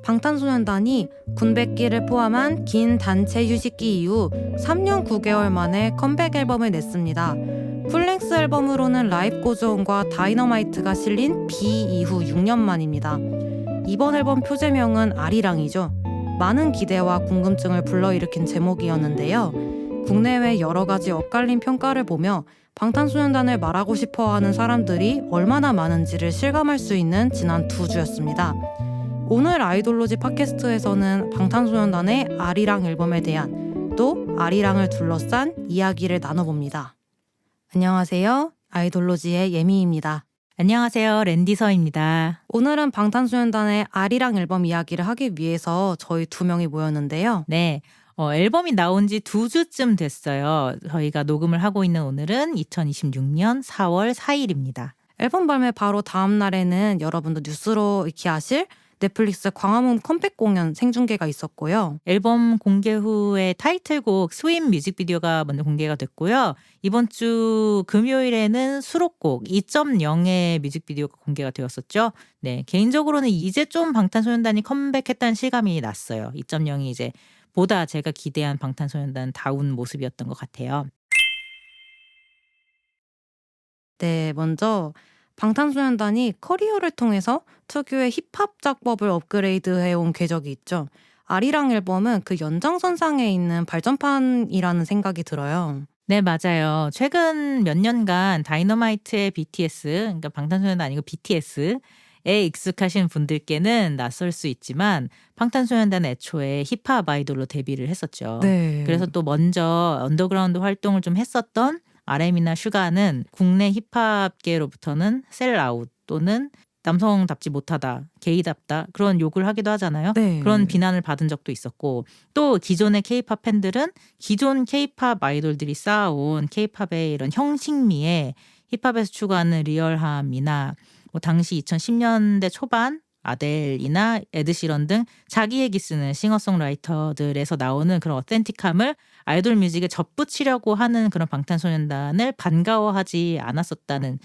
방탄소년단이 군백기를 포함한 긴 단체 휴식기 이후 3년 9개월 만에 컴백 앨범을 냈습니다. 풀랭스 앨범으로는 라이브 고즈온과 다이너마이트가 실린 비 이후 6년 만입니다. 이번 앨범 표제명은 아리랑이죠. 많은 기대와 궁금증을 불러일으킨 제목이었는데요. 국내외 여러 가지 엇갈린 평가를 보며 방탄소년단을 말하고 싶어하는 사람들이 얼마나 많은지를 실감할 수 있는 지난 2주였습니다. 오늘 아이돌로지 팟캐스트에서는 방탄소년단의 아리랑 앨범에 대한 또 아리랑을 둘러싼 이야기를 나눠봅니다. 안녕하세요. 아이돌로지의 예미입니다. 안녕하세요. 랜디서입니다. 오늘은 방탄소년단의 아리랑 앨범 이야기를 하기 위해서 저희 2명이 모였는데요. 네, 앨범이 나온 지 2주쯤 됐어요. 저희가 녹음을 하고 있는 오늘은 2026년 4월 4일입니다. 앨범 발매 바로 다음 날에는 여러분도 뉴스로 익히 아실 넷플릭스 광화문 컴백 공연 생중계가 있었고요. 앨범 공개 후에 타이틀곡 스윗 뮤직비디오가 먼저 공개가 됐고요. 이번 주 금요일에는 수록곡 2.0의 뮤직비디오가 공개가 되었었죠. 네, 개인적으로는 이제 좀 방탄소년단이 컴백했다는 실감이 났어요. 2.0이 이제 보다 제가 기대한 방탄소년단 다운 모습이었던 것 같아요. 네, 먼저 방탄소년단이 커리어를 통해서 특유의 힙합 작법을 업그레이드해온 궤적이 있죠. 아리랑 앨범은 그 연장선상에 있는 발전판이라는 생각이 들어요. 네, 맞아요. 최근 몇 년간 다이너마이트의 BTS, 그러니까 방탄소년단 아니고 BTS에 익숙하신 분들께는 낯설 수 있지만 방탄소년단 애초에 힙합 아이돌로 데뷔를 했었죠. 네. 그래서 또 먼저 언더그라운드 활동을 좀 했었던 RM이나 슈가는 국내 힙합계로부터는 셀아웃 또는 남성답지 못하다, 게이답다 그런 욕을 하기도 하잖아요. 네. 그런 비난을 받은 적도 있었고 또 기존의 케이팝 팬들은 기존 케이팝 아이돌들이 쌓아온 케이팝의 이런 형식미에 힙합에서 추구하는 리얼함이나 뭐 당시 2010년대 초반 아델이나 에드시런 등 자기 얘기 쓰는 싱어송라이터들에서 나오는 그런 어센틱함을 아이돌 뮤직에 접붙이려고 하는 그런 방탄소년단을 반가워하지 않았었다는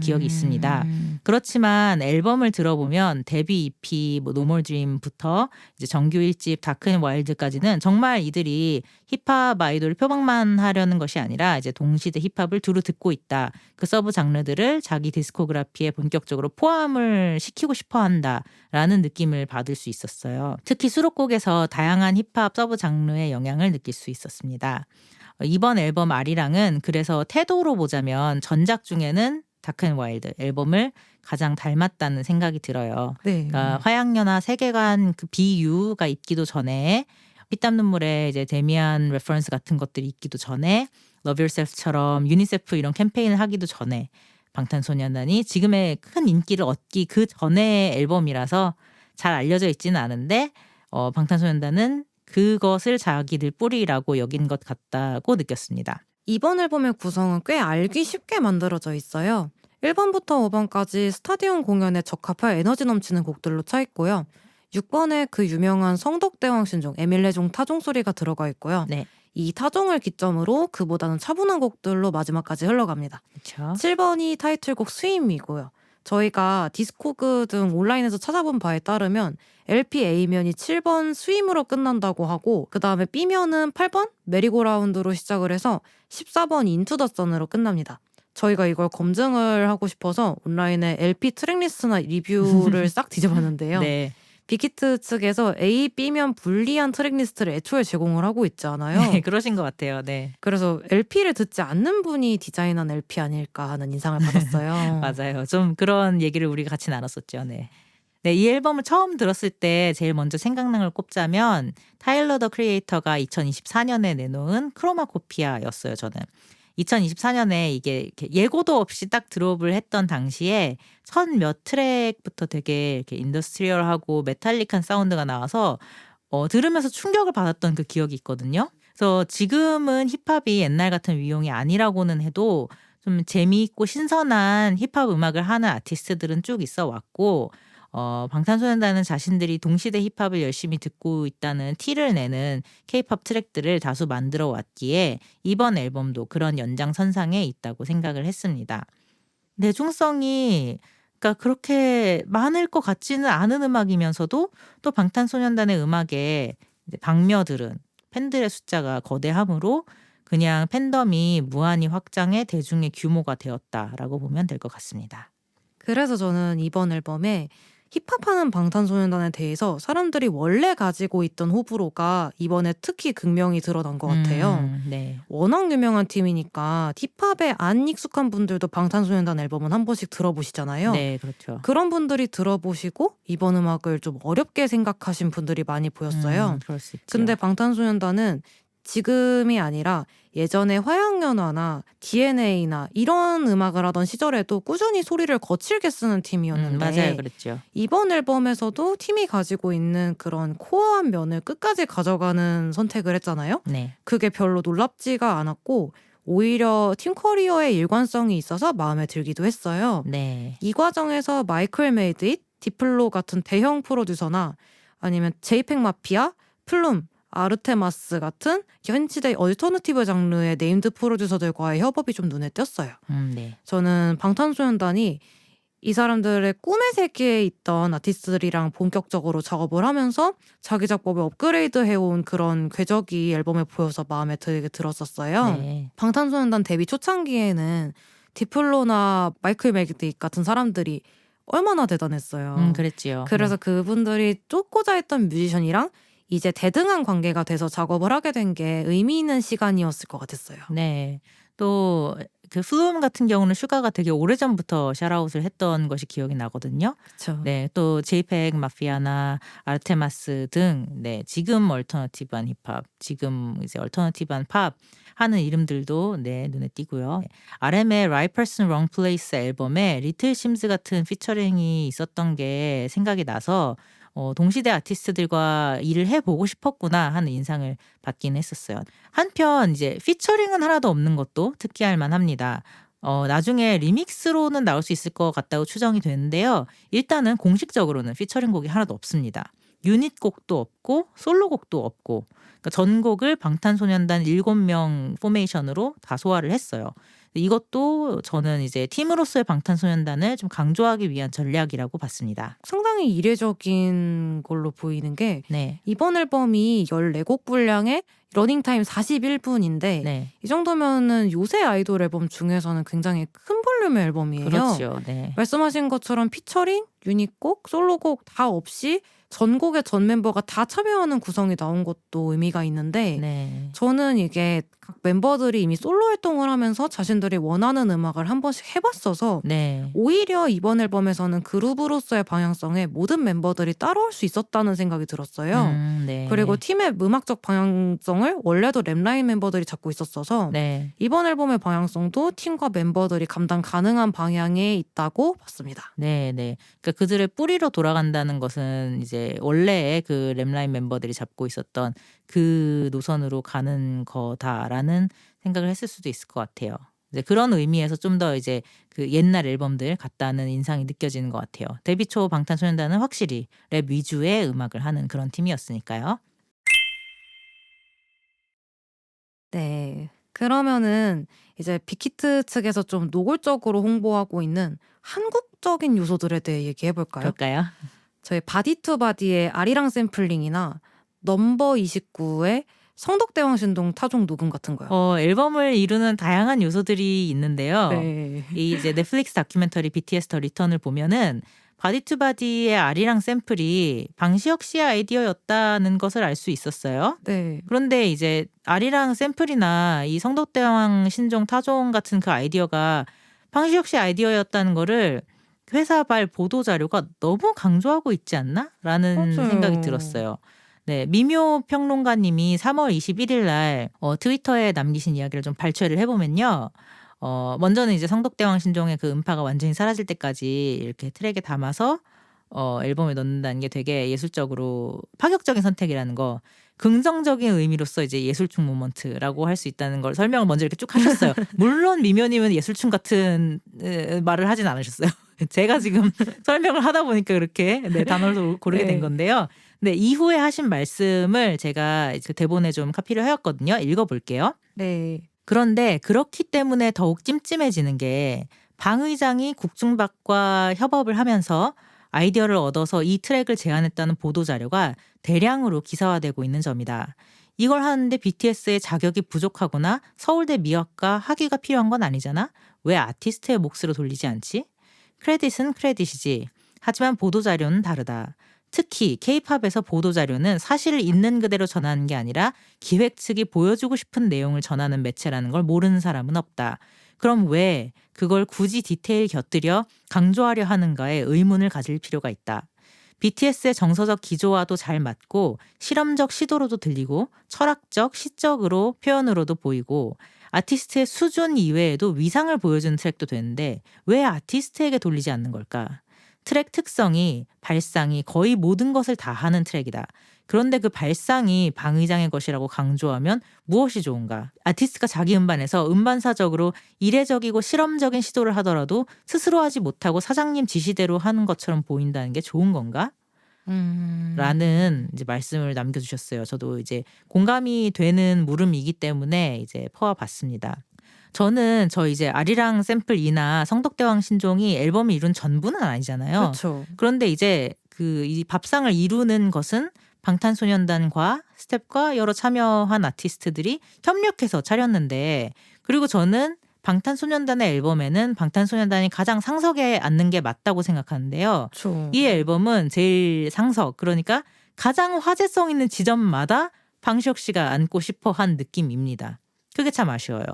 기억이 있습니다. 그렇지만 앨범을 들어보면 데뷔 EP 뭐 노멀 드림부터 이제 정규 1집 다크 앤 와일드까지는 정말 이들이 힙합 아이돌을 표방만 하려는 것이 아니라 이제 동시대 힙합을 두루 듣고 있다. 그 서브 장르들을 자기 디스코그래피에 본격적으로 포함을 시키고 싶어 한다라는 느낌을 받을 수 있었어요. 특히 수록곡에서 다양한 힙합 서브 장르의 영향을 느낄 수 있었습니다. 이번 앨범 아리랑은 그래서 태도로 보자면 전작 중에는 다크 앤 와일드 앨범을 가장 닮았다는 생각이 들어요. 네. 그러니까 화양연화 세계관 그 비유가 있기도 전에 피땀 눈물에 이제 데미안 레퍼런스 같은 것들이 있기도 전에 Love Yourself처럼 유니세프 이런 캠페인을 하기도 전에 방탄소년단이 지금의 큰 인기를 얻기 그 전의 앨범이라서 잘 알려져 있지는 않은데 방탄소년단은 그것을 자기들 뿌리라고 여긴 것 같다고 느꼈습니다. 이번 앨범의 구성은 꽤 알기 쉽게 만들어져 있어요. 1번부터 5번까지 스타디움 공연에 적합할 에너지 넘치는 곡들로 차 있고요. 6번에 그 유명한 성덕대왕 신종 에밀레종 타종 소리가 들어가 있고요. 네, 이 타종을 기점으로 그보다는 차분한 곡들로 마지막까지 흘러갑니다. 그렇죠. 7번이 타이틀곡 스윗이고요. 저희가 디스코그 등 온라인에서 찾아본 바에 따르면 LP A면이 7번 스윗으로 끝난다고 하고 그 다음에 B면은 8번 메리고라운드로 시작을 해서 14번 인투 더 선으로 끝납니다. 저희가 이걸 검증을 하고 싶어서 온라인에 LP 트랙리스트나 리뷰를 싹 뒤져봤는데요. 네, 빅히트 측에서 A, B면 불리한 트랙리스트를 애초에 제공을 하고 있지 않아요. 네, 그러신 것 같아요. 네, 그래서 LP를 듣지 않는 분이 디자인한 LP 아닐까 하는 인상을 받았어요. 맞아요. 좀 그런 얘기를 우리가 같이 나눴었죠. 네. 네, 이 앨범을 처음 들었을 때 제일 먼저 생각나는 걸 꼽자면 타일러 더 크리에이터가 2024년에 내놓은 크로마코피아였어요. 저는 2024년에 이게 이렇게 예고도 없이 딱 드롭을 했던 당시에 첫 몇 트랙부터 되게 이렇게 인더스트리얼하고 메탈릭한 사운드가 나와서 들으면서 충격을 받았던 그 기억이 있거든요. 그래서 지금은 힙합이 옛날 같은 위용이 아니라고는 해도 좀 재미있고 신선한 힙합 음악을 하는 아티스트들은 쭉 있어 왔고 방탄소년단은 자신들이 동시대 힙합을 열심히 듣고 있다는 티를 내는 케이팝 트랙들을 다수 만들어 왔기에 이번 앨범도 그런 연장선상에 있다고 생각을 했습니다. 대중성이 그러니까 그렇게 많을 것 같지는 않은 음악이면서도 또 방탄소년단의 음악에 이제 박며들은 팬들의 숫자가 거대하므로 그냥 팬덤이 무한히 확장해 대중의 규모가 되었다라고 보면 될 것 같습니다. 그래서 저는 이번 앨범에 힙합하는 방탄소년단에 대해서 사람들이 원래 가지고 있던 호불호가 이번에 특히 극명히 드러난 것 같아요. 네. 워낙 유명한 팀이니까 힙합에 안 익숙한 분들도 방탄소년단 앨범은 한 번씩 들어보시잖아요. 네, 그렇죠. 그런 분들이 들어보시고 이번 음악을 좀 어렵게 생각하신 분들이 많이 보였어요. 그럴 수 있죠. 근데 방탄소년단은 지금이 아니라 예전에 화양연화나 DNA나 이런 음악을 하던 시절에도 꾸준히 소리를 거칠게 쓰는 팀이었는데 맞아요, 그랬죠. 이번 앨범에서도 팀이 가지고 있는 그런 코어한 면을 끝까지 가져가는 선택을 했잖아요. 네. 그게 별로 놀랍지가 않았고 오히려 팀 커리어의 일관성이 있어서 마음에 들기도 했어요. 네. 이 과정에서 마이클 메이드잇, 디플로 같은 대형 프로듀서나 아니면 제이팩 마피아, 플룸, 아르테마스 같은 현지대 얼터너티브 장르의 네임드 프로듀서들과의 협업이 좀 눈에 띄었어요. 네. 저는 방탄소년단이 이 사람들의 꿈의 세계에 있던 아티스트들이랑 본격적으로 작업을 하면서 자기 작법을 업그레이드 해온 그런 궤적이 앨범에 보여서 마음에 되게 들었었어요. 네. 방탄소년단 데뷔 초창기에는 디플로나 마이클 메이드잇 같은 사람들이 얼마나 대단했어요. 그랬지요. 그래서 그분들이 쫓고자 했던 뮤지션이랑 이제 대등한 관계가 돼서 작업을 하게 된 게 의미 있는 시간이었을 것 같았어요. 네. 또 그 플룸 같은 경우는 슈가가 되게 오래전부터 샤라웃을 했던 것이 기억이 나거든요. 그렇죠. 네. 또 제이팩 마피아나 아르테마스 등 지금 얼터너티브한 힙합, 지금 이제 얼터너티브한 팝 하는 이름들도 눈에 띄고요. RM의 Right Person Wrong Place 앨범에 리틀 심즈 같은 피처링이 있었던 게 생각이 나서 동시대 아티스트들과 일을 해보고 싶었구나 하는 인상을 받긴 했었어요. 한편 이제 피처링은 하나도 없는 것도 특이할 만합니다. 나중에 리믹스로는 나올 수 있을 것 같다고 추정이 되는데요. 일단은 공식적으로는 피처링 곡이 하나도 없습니다. 유닛 곡도 없고 솔로곡도 없고, 그러니까 전곡을 방탄소년단 7명 포메이션으로 다 소화를 했어요. 이것도 저는 이제 팀으로서의 방탄소년단을 좀 강조하기 위한 전략이라고 봤습니다. 상당히 이례적인 걸로 보이는 게 네. 이번 앨범이 14곡 분량의 러닝타임 41분인데 네. 이 정도면은 요새 아이돌 앨범 중에서는 굉장히 큰 볼륨의 앨범이에요. 그렇죠. 네. 말씀하신 것처럼 피처링, 유닛곡, 솔로곡 다 없이 전곡의 전 멤버가 다 참여하는 구성이 나온 것도 의미가 있는데 네. 저는 이게 각 멤버들이 이미 솔로 활동을 하면서 자신들이 원하는 음악을 한 번씩 해봤어서 네. 오히려 이번 앨범에서는 그룹으로서의 방향성에 모든 멤버들이 따라올 수 있었다는 생각이 들었어요. 네. 그리고 팀의 음악적 방향성을 원래도 랩라인 멤버들이 잡고 있었어서 네. 이번 앨범의 방향성도 팀과 멤버들이 감당 가능한 방향에 있다고 봤습니다. 네. 그러니까 그들의 뿌리로 돌아간다는 것은 이제 원래의 그 랩라인 멤버들이 잡고 있었던 그 노선으로 가는 거다라는 생각을 했을 수도 있을 것 같아요. 이제 그런 의미에서 좀 더 이제 그 옛날 앨범들 같다는 인상이 느껴지는 것 같아요. 데뷔 초 방탄소년단은 확실히 랩 위주의 음악을 하는 그런 팀이었으니까요. 네. 그러면은 이제 빅히트 측에서 좀 노골적으로 홍보하고 있는 한국적인 요소들에 대해 얘기해 볼까요? 그럴까요? 저희 바디 투 바디의 아리랑 샘플링이나 넘버 29의 성덕대왕 신동 타종 녹음 같은 거요. 앨범을 이루는 다양한 요소들이 있는데요. 네. 이 이제 넷플릭스 다큐멘터리 BTS 더 리턴을 보면은 바디 투 바디의 아리랑 샘플이 방시혁 씨의 아이디어였다는 것을 알 수 있었어요. 네. 그런데 이제 아리랑 샘플이나 이 성덕대왕 신종 타종 같은 그 아이디어가 방시혁 씨 아이디어였다는 거를 회사발 보도 자료가 너무 강조하고 있지 않나? 라는 맞아요. 생각이 들었어요. 네, 미묘 평론가님이 3월 21일 날 트위터에 남기신 이야기를 좀 발췌를 해보면요. 먼저는 이제 성덕대왕 신종의 그 음파가 완전히 사라질 때까지 이렇게 트랙에 담아서 앨범에 넣는다는 게 되게 예술적으로 파격적인 선택이라는 거, 긍정적인 의미로서 이제 예술충 모먼트라고 할 수 있다는 걸 설명을 먼저 이렇게 쭉 하셨어요. 물론 미묘님은 예술충 같은 말을 하진 않으셨어요. 제가 지금 설명을 하다 보니까 그렇게 단어를 고르게 된 네. 건데요. 네, 이후에 하신 말씀을 제가 이제 대본에 좀 카피를 해왔거든요. 읽어볼게요. 네. 그런데 그렇기 때문에 더욱 찜찜해지는 게 방 의장이 국중박과 협업을 하면서 아이디어를 얻어서 이 트랙을 제안했다는 보도자료가 대량으로 기사화되고 있는 점이다. 이걸 하는데 BTS의 자격이 부족하거나 서울대 미학과 학위가 필요한 건 아니잖아? 왜 아티스트의 몫으로 돌리지 않지? 크레딧은 크레딧이지. 하지만 보도자료는 다르다. 특히 K-팝에서 보도자료는 사실을 있는 그대로 전하는 게 아니라 기획 측이 보여주고 싶은 내용을 전하는 매체라는 걸 모르는 사람은 없다. 그럼 왜 그걸 굳이 디테일 곁들여 강조하려 하는가에 의문을 가질 필요가 있다. BTS의 정서적 기조와도 잘 맞고 실험적 시도로도 들리고 철학적, 시적으로 표현으로도 보이고 아티스트의 수준 이외에도 위상을 보여주는 트랙도 되는데 왜 아티스트에게 돌리지 않는 걸까? 트랙 특성이 발상이 거의 모든 것을 다 하는 트랙이다. 그런데 그 발상이 방 의장의 것이라고 강조하면 무엇이 좋은가? 아티스트가 자기 음반에서 음반사적으로 이례적이고 실험적인 시도를 하더라도 스스로 하지 못하고 사장님 지시대로 하는 것처럼 보인다는 게 좋은 건가? 라는 이제 말씀을 남겨주셨어요. 저도 이제 공감이 되는 물음이기 때문에 이제 퍼와봤습니다. 저는 저 이제 아리랑 샘플 이나 성덕대왕 신종이 앨범을 이룬 전부는 아니잖아요. 그렇죠. 그런데 이제 그 이 밥상을 이루는 것은 방탄소년단과 스텝과 여러 참여한 아티스트들이 협력해서 차렸는데 그리고 저는 방탄소년단의 앨범에는 방탄소년단이 가장 상석에 앉는 게 맞다고 생각하는데요. 그렇죠. 이 앨범은 제일 상석 그러니까 가장 화제성 있는 지점마다 방시혁 씨가 앉고 싶어 한 느낌입니다. 그게 참 아쉬워요.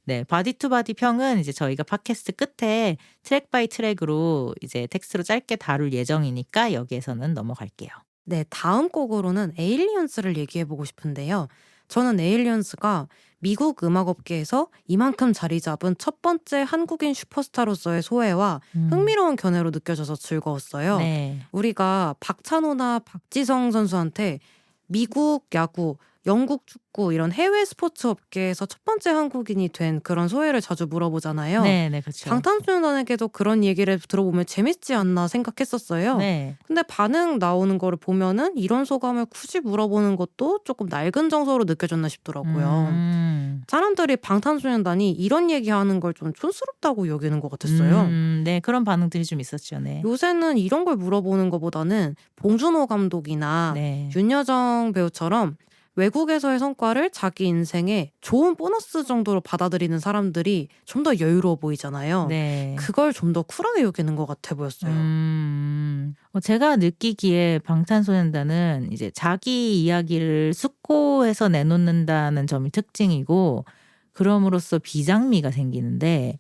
네, 바디 투 바디 평은 이제 저희가 팟캐스트 끝에 트랙 바이 트랙으로 이제 텍스트로 짧게 다룰 예정이니까 여기에서는 넘어갈게요. 네, 다음 곡으로는 에일리언스를 얘기해보고 싶은데요. 저는 에일리언스가 미국 음악업계에서 이만큼 자리 잡은 첫 번째 한국인 슈퍼스타로서의 소회와 흥미로운 견해로 느껴져서 즐거웠어요. 네. 우리가 박찬호나 박지성 선수한테 미국 야구, 영국 축구 이런 해외 스포츠 업계에서 첫 번째 한국인이 된 그런 소회를 자주 물어보잖아요. 네, 네, 그렇죠. 방탄소년단에게도 그런 얘기를 들어보면 재밌지 않나 생각했었어요. 네. 근데 반응 나오는 거를 보면은 이런 소감을 굳이 물어보는 것도 조금 낡은 정서로 느껴졌나 싶더라고요. 사람들이 방탄소년단이 이런 얘기하는 걸 좀 촌스럽다고 여기는 것 같았어요. 네, 그런 반응들이 좀 있었죠. 네. 요새는 이런 걸 물어보는 것보다는 봉준호 감독이나 네. 윤여정 배우처럼 외국에서의 성과를 자기 인생에 좋은 보너스 정도로 받아들이는 사람들이 좀 더 여유로워 보이잖아요. 네. 그걸 좀 더 쿨하게 여기는 것 같아 보였어요. 제가 느끼기에 방탄소년단은 이제 자기 이야기를 숙고해서 내놓는다는 점이 특징이고 그럼으로써 비장미가 생기는데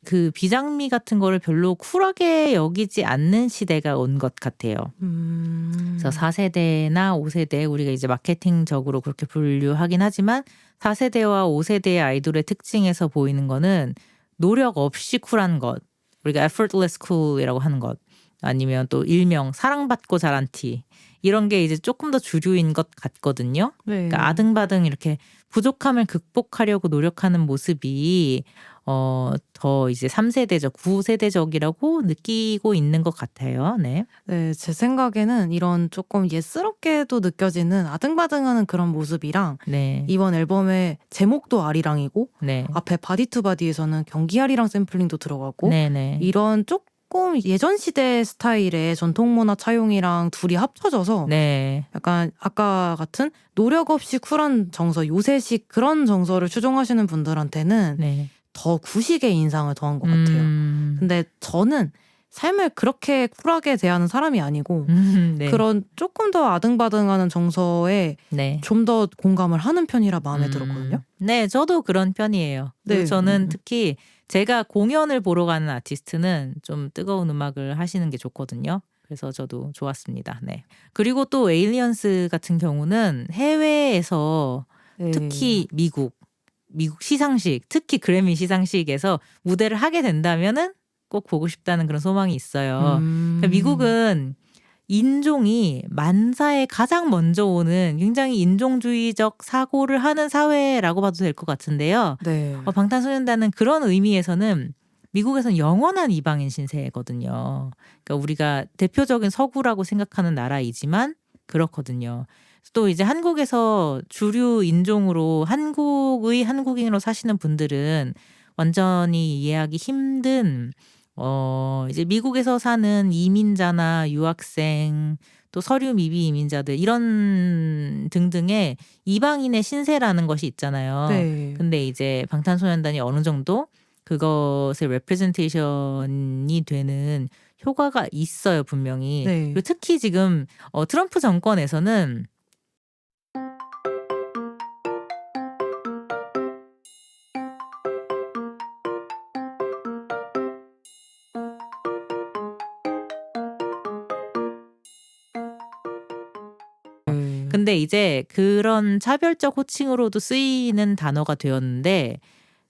그 비장미 같은 거를 별로 쿨하게 여기지 않는 시대가 온 것 같아요. 그래서 4세대나 5세대 우리가 이제 마케팅적으로 그렇게 분류하긴 하지만 4세대와 5세대의 아이돌의 특징에서 보이는 거는 노력 없이 쿨한 것. 우리가 effortless cool이라고 하는 것. 아니면 또 일명 사랑받고 자란 티. 이런 게 이제 조금 더 주류인 것 같거든요. 네. 그러니까 아등바등 이렇게 부족함을 극복하려고 노력하는 모습이 더 이제 3세대적, 9세대적이라고 느끼고 있는 것 같아요. 네. 네, 제 생각에는 이런 조금 예스럽게도 느껴지는 아등바등하는 그런 모습이랑 네. 이번 앨범의 제목도 아리랑이고 네. 앞에 바디 투 바디에서는 경기 아리랑 샘플링도 들어가고 네네. 이런 조금 예전 시대 스타일의 전통문화 차용이랑 둘이 합쳐져서 네. 약간 아까 같은 노력 없이 쿨한 정서, 요새식 그런 정서를 추종하시는 분들한테는 네. 더 구식의 인상을 더한 것 같아요. 근데 저는 삶을 그렇게 쿨하게 대하는 사람이 아니고 네. 그런 조금 더 아등바등하는 정서에 네. 좀 더 공감을 하는 편이라 마음에 들었거든요. 네, 저도 그런 편이에요. 그리고 네. 저는 특히 제가 공연을 보러 가는 아티스트는 좀 뜨거운 음악을 하시는 게 좋거든요. 그래서 저도 좋았습니다. 네. 그리고 또 에일리언스 같은 경우는 해외에서 네. 특히 미국 시상식, 특히 그래미 시상식에서 무대를 하게 된다면은 꼭 보고 싶다는 그런 소망이 있어요. 그러니까 미국은 인종이 만사에 가장 먼저 오는 굉장히 인종주의적 사고를 하는 사회라고 봐도 될 것 같은데요. 네. 방탄소년단은 그런 의미에서는 미국에서는 영원한 이방인 신세거든요. 그러니까 우리가 대표적인 서구라고 생각하는 나라이지만 그렇거든요. 또 이제 한국에서 주류 인종으로 한국의 한국인으로 사시는 분들은 완전히 이해하기 힘든 이제 미국에서 사는 이민자나 유학생 또 서류 미비 이민자들 이런 등등의 이방인의 신세라는 것이 있잖아요. 네. 근데 이제 방탄소년단이 어느 정도 그것을 레프레젠테이션이 되는 효과가 있어요, 분명히. 네. 그리고 특히 지금 트럼프 정권에서는 근데 이제 그런 차별적 호칭으로도 쓰이는 단어가 되었는데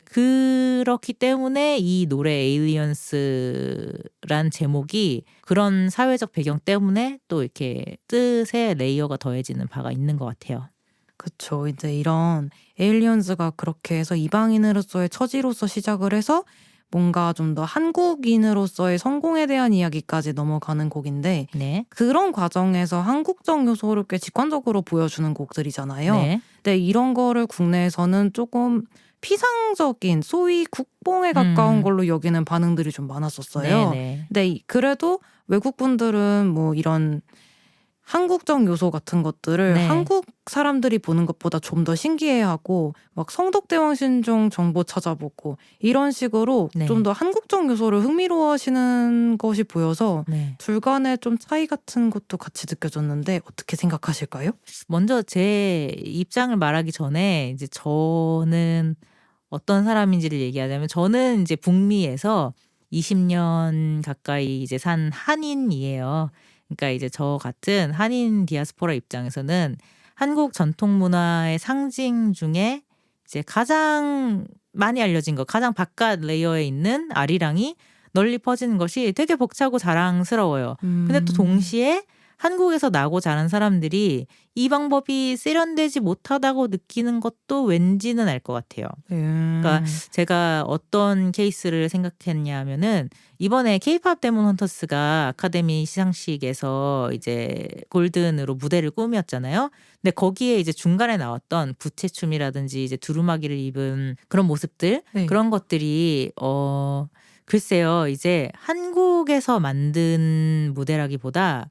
그렇기 때문에 이 노래 에일리언스란 제목이 그런 사회적 배경 때문에 또 이렇게 뜻의 레이어가 더해지는 바가 있는 것 같아요. 그쵸. 이제 이런 에일리언즈가 그렇게 해서 이방인으로서의 처지로서 시작을 해서 뭔가 좀 더 한국인으로서의 성공에 대한 이야기까지 넘어가는 곡인데 네. 그런 과정에서 한국적 요소를 꽤 직관적으로 보여주는 곡들이잖아요. 네. 근데 이런 거를 국내에서는 조금 피상적인 소위 국뽕에 가까운 걸로 여기는 반응들이 좀 많았었어요. 네네. 근데 그래도 외국 분들은 뭐 이런 한국적 요소 같은 것들을 네. 한국 사람들이 보는 것보다 좀 더 신기해하고 막 성덕대왕신종 정보 찾아보고 이런 식으로 네. 좀 더 한국적 요소를 흥미로워하시는 것이 보여서 네. 둘 간의 좀 차이 같은 것도 같이 느껴졌는데 어떻게 생각하실까요? 먼저 제 입장을 말하기 전에 이제 저는 어떤 사람인지를 얘기하자면 저는 이제 북미에서 20년 가까이 이제 산 한인이에요. 그러니까 이제 저 같은 한인 디아스포라 입장에서는 한국 전통 문화의 상징 중에 이제 가장 많이 알려진 것, 가장 바깥 레이어에 있는 아리랑이 널리 퍼지는 것이 되게 벅차고 자랑스러워요. 근데 또 동시에 한국에서 나고 자란 사람들이 이 방법이 세련되지 못하다고 느끼는 것도 왠지는 알 것 같아요. 그러니까 제가 어떤 케이스를 생각했냐면은 이번에 케이팝 데몬 헌터스가 아카데미 시상식에서 이제 골든으로 무대를 꾸몄잖아요. 근데 거기에 이제 중간에 나왔던 부채춤이라든지 이제 두루마기를 입은 그런 모습들 네. 그런 것들이 글쎄요. 이제 한국에서 만든 무대라기보다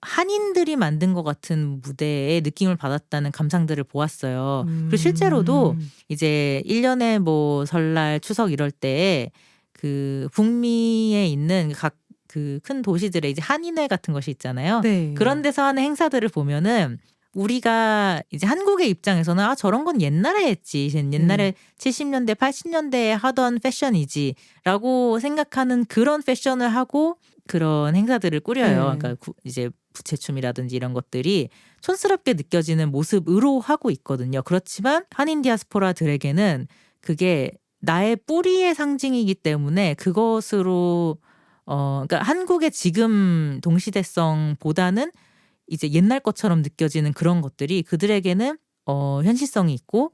한인들이 만든 것 같은 무대의 느낌을 받았다는 감상들을 보았어요. 그리고 실제로도 이제 1년에 뭐 설날, 추석 이럴 때에 그 북미에 있는 각 그 큰 도시들의 이제 한인회 같은 것이 있잖아요. 네. 그런 데서 하는 행사들을 보면은 우리가 이제 한국의 입장에서는 아 저런 건 옛날에 했지. 옛날에 70년대, 80년대에 하던 패션이지라고 생각하는 그런 패션을 하고 그런 행사들을 꾸려요. 네. 그러니까 이제 부채춤이라든지 이런 것들이 촌스럽게 느껴지는 모습으로 하고 있거든요. 그렇지만 한인 디아스포라들에게는 그게 나의 뿌리의 상징이기 때문에 그것으로 그러니까 한국의 지금 동시대성보다는 이제 옛날 것처럼 느껴지는 그런 것들이 그들에게는 현실성이 있고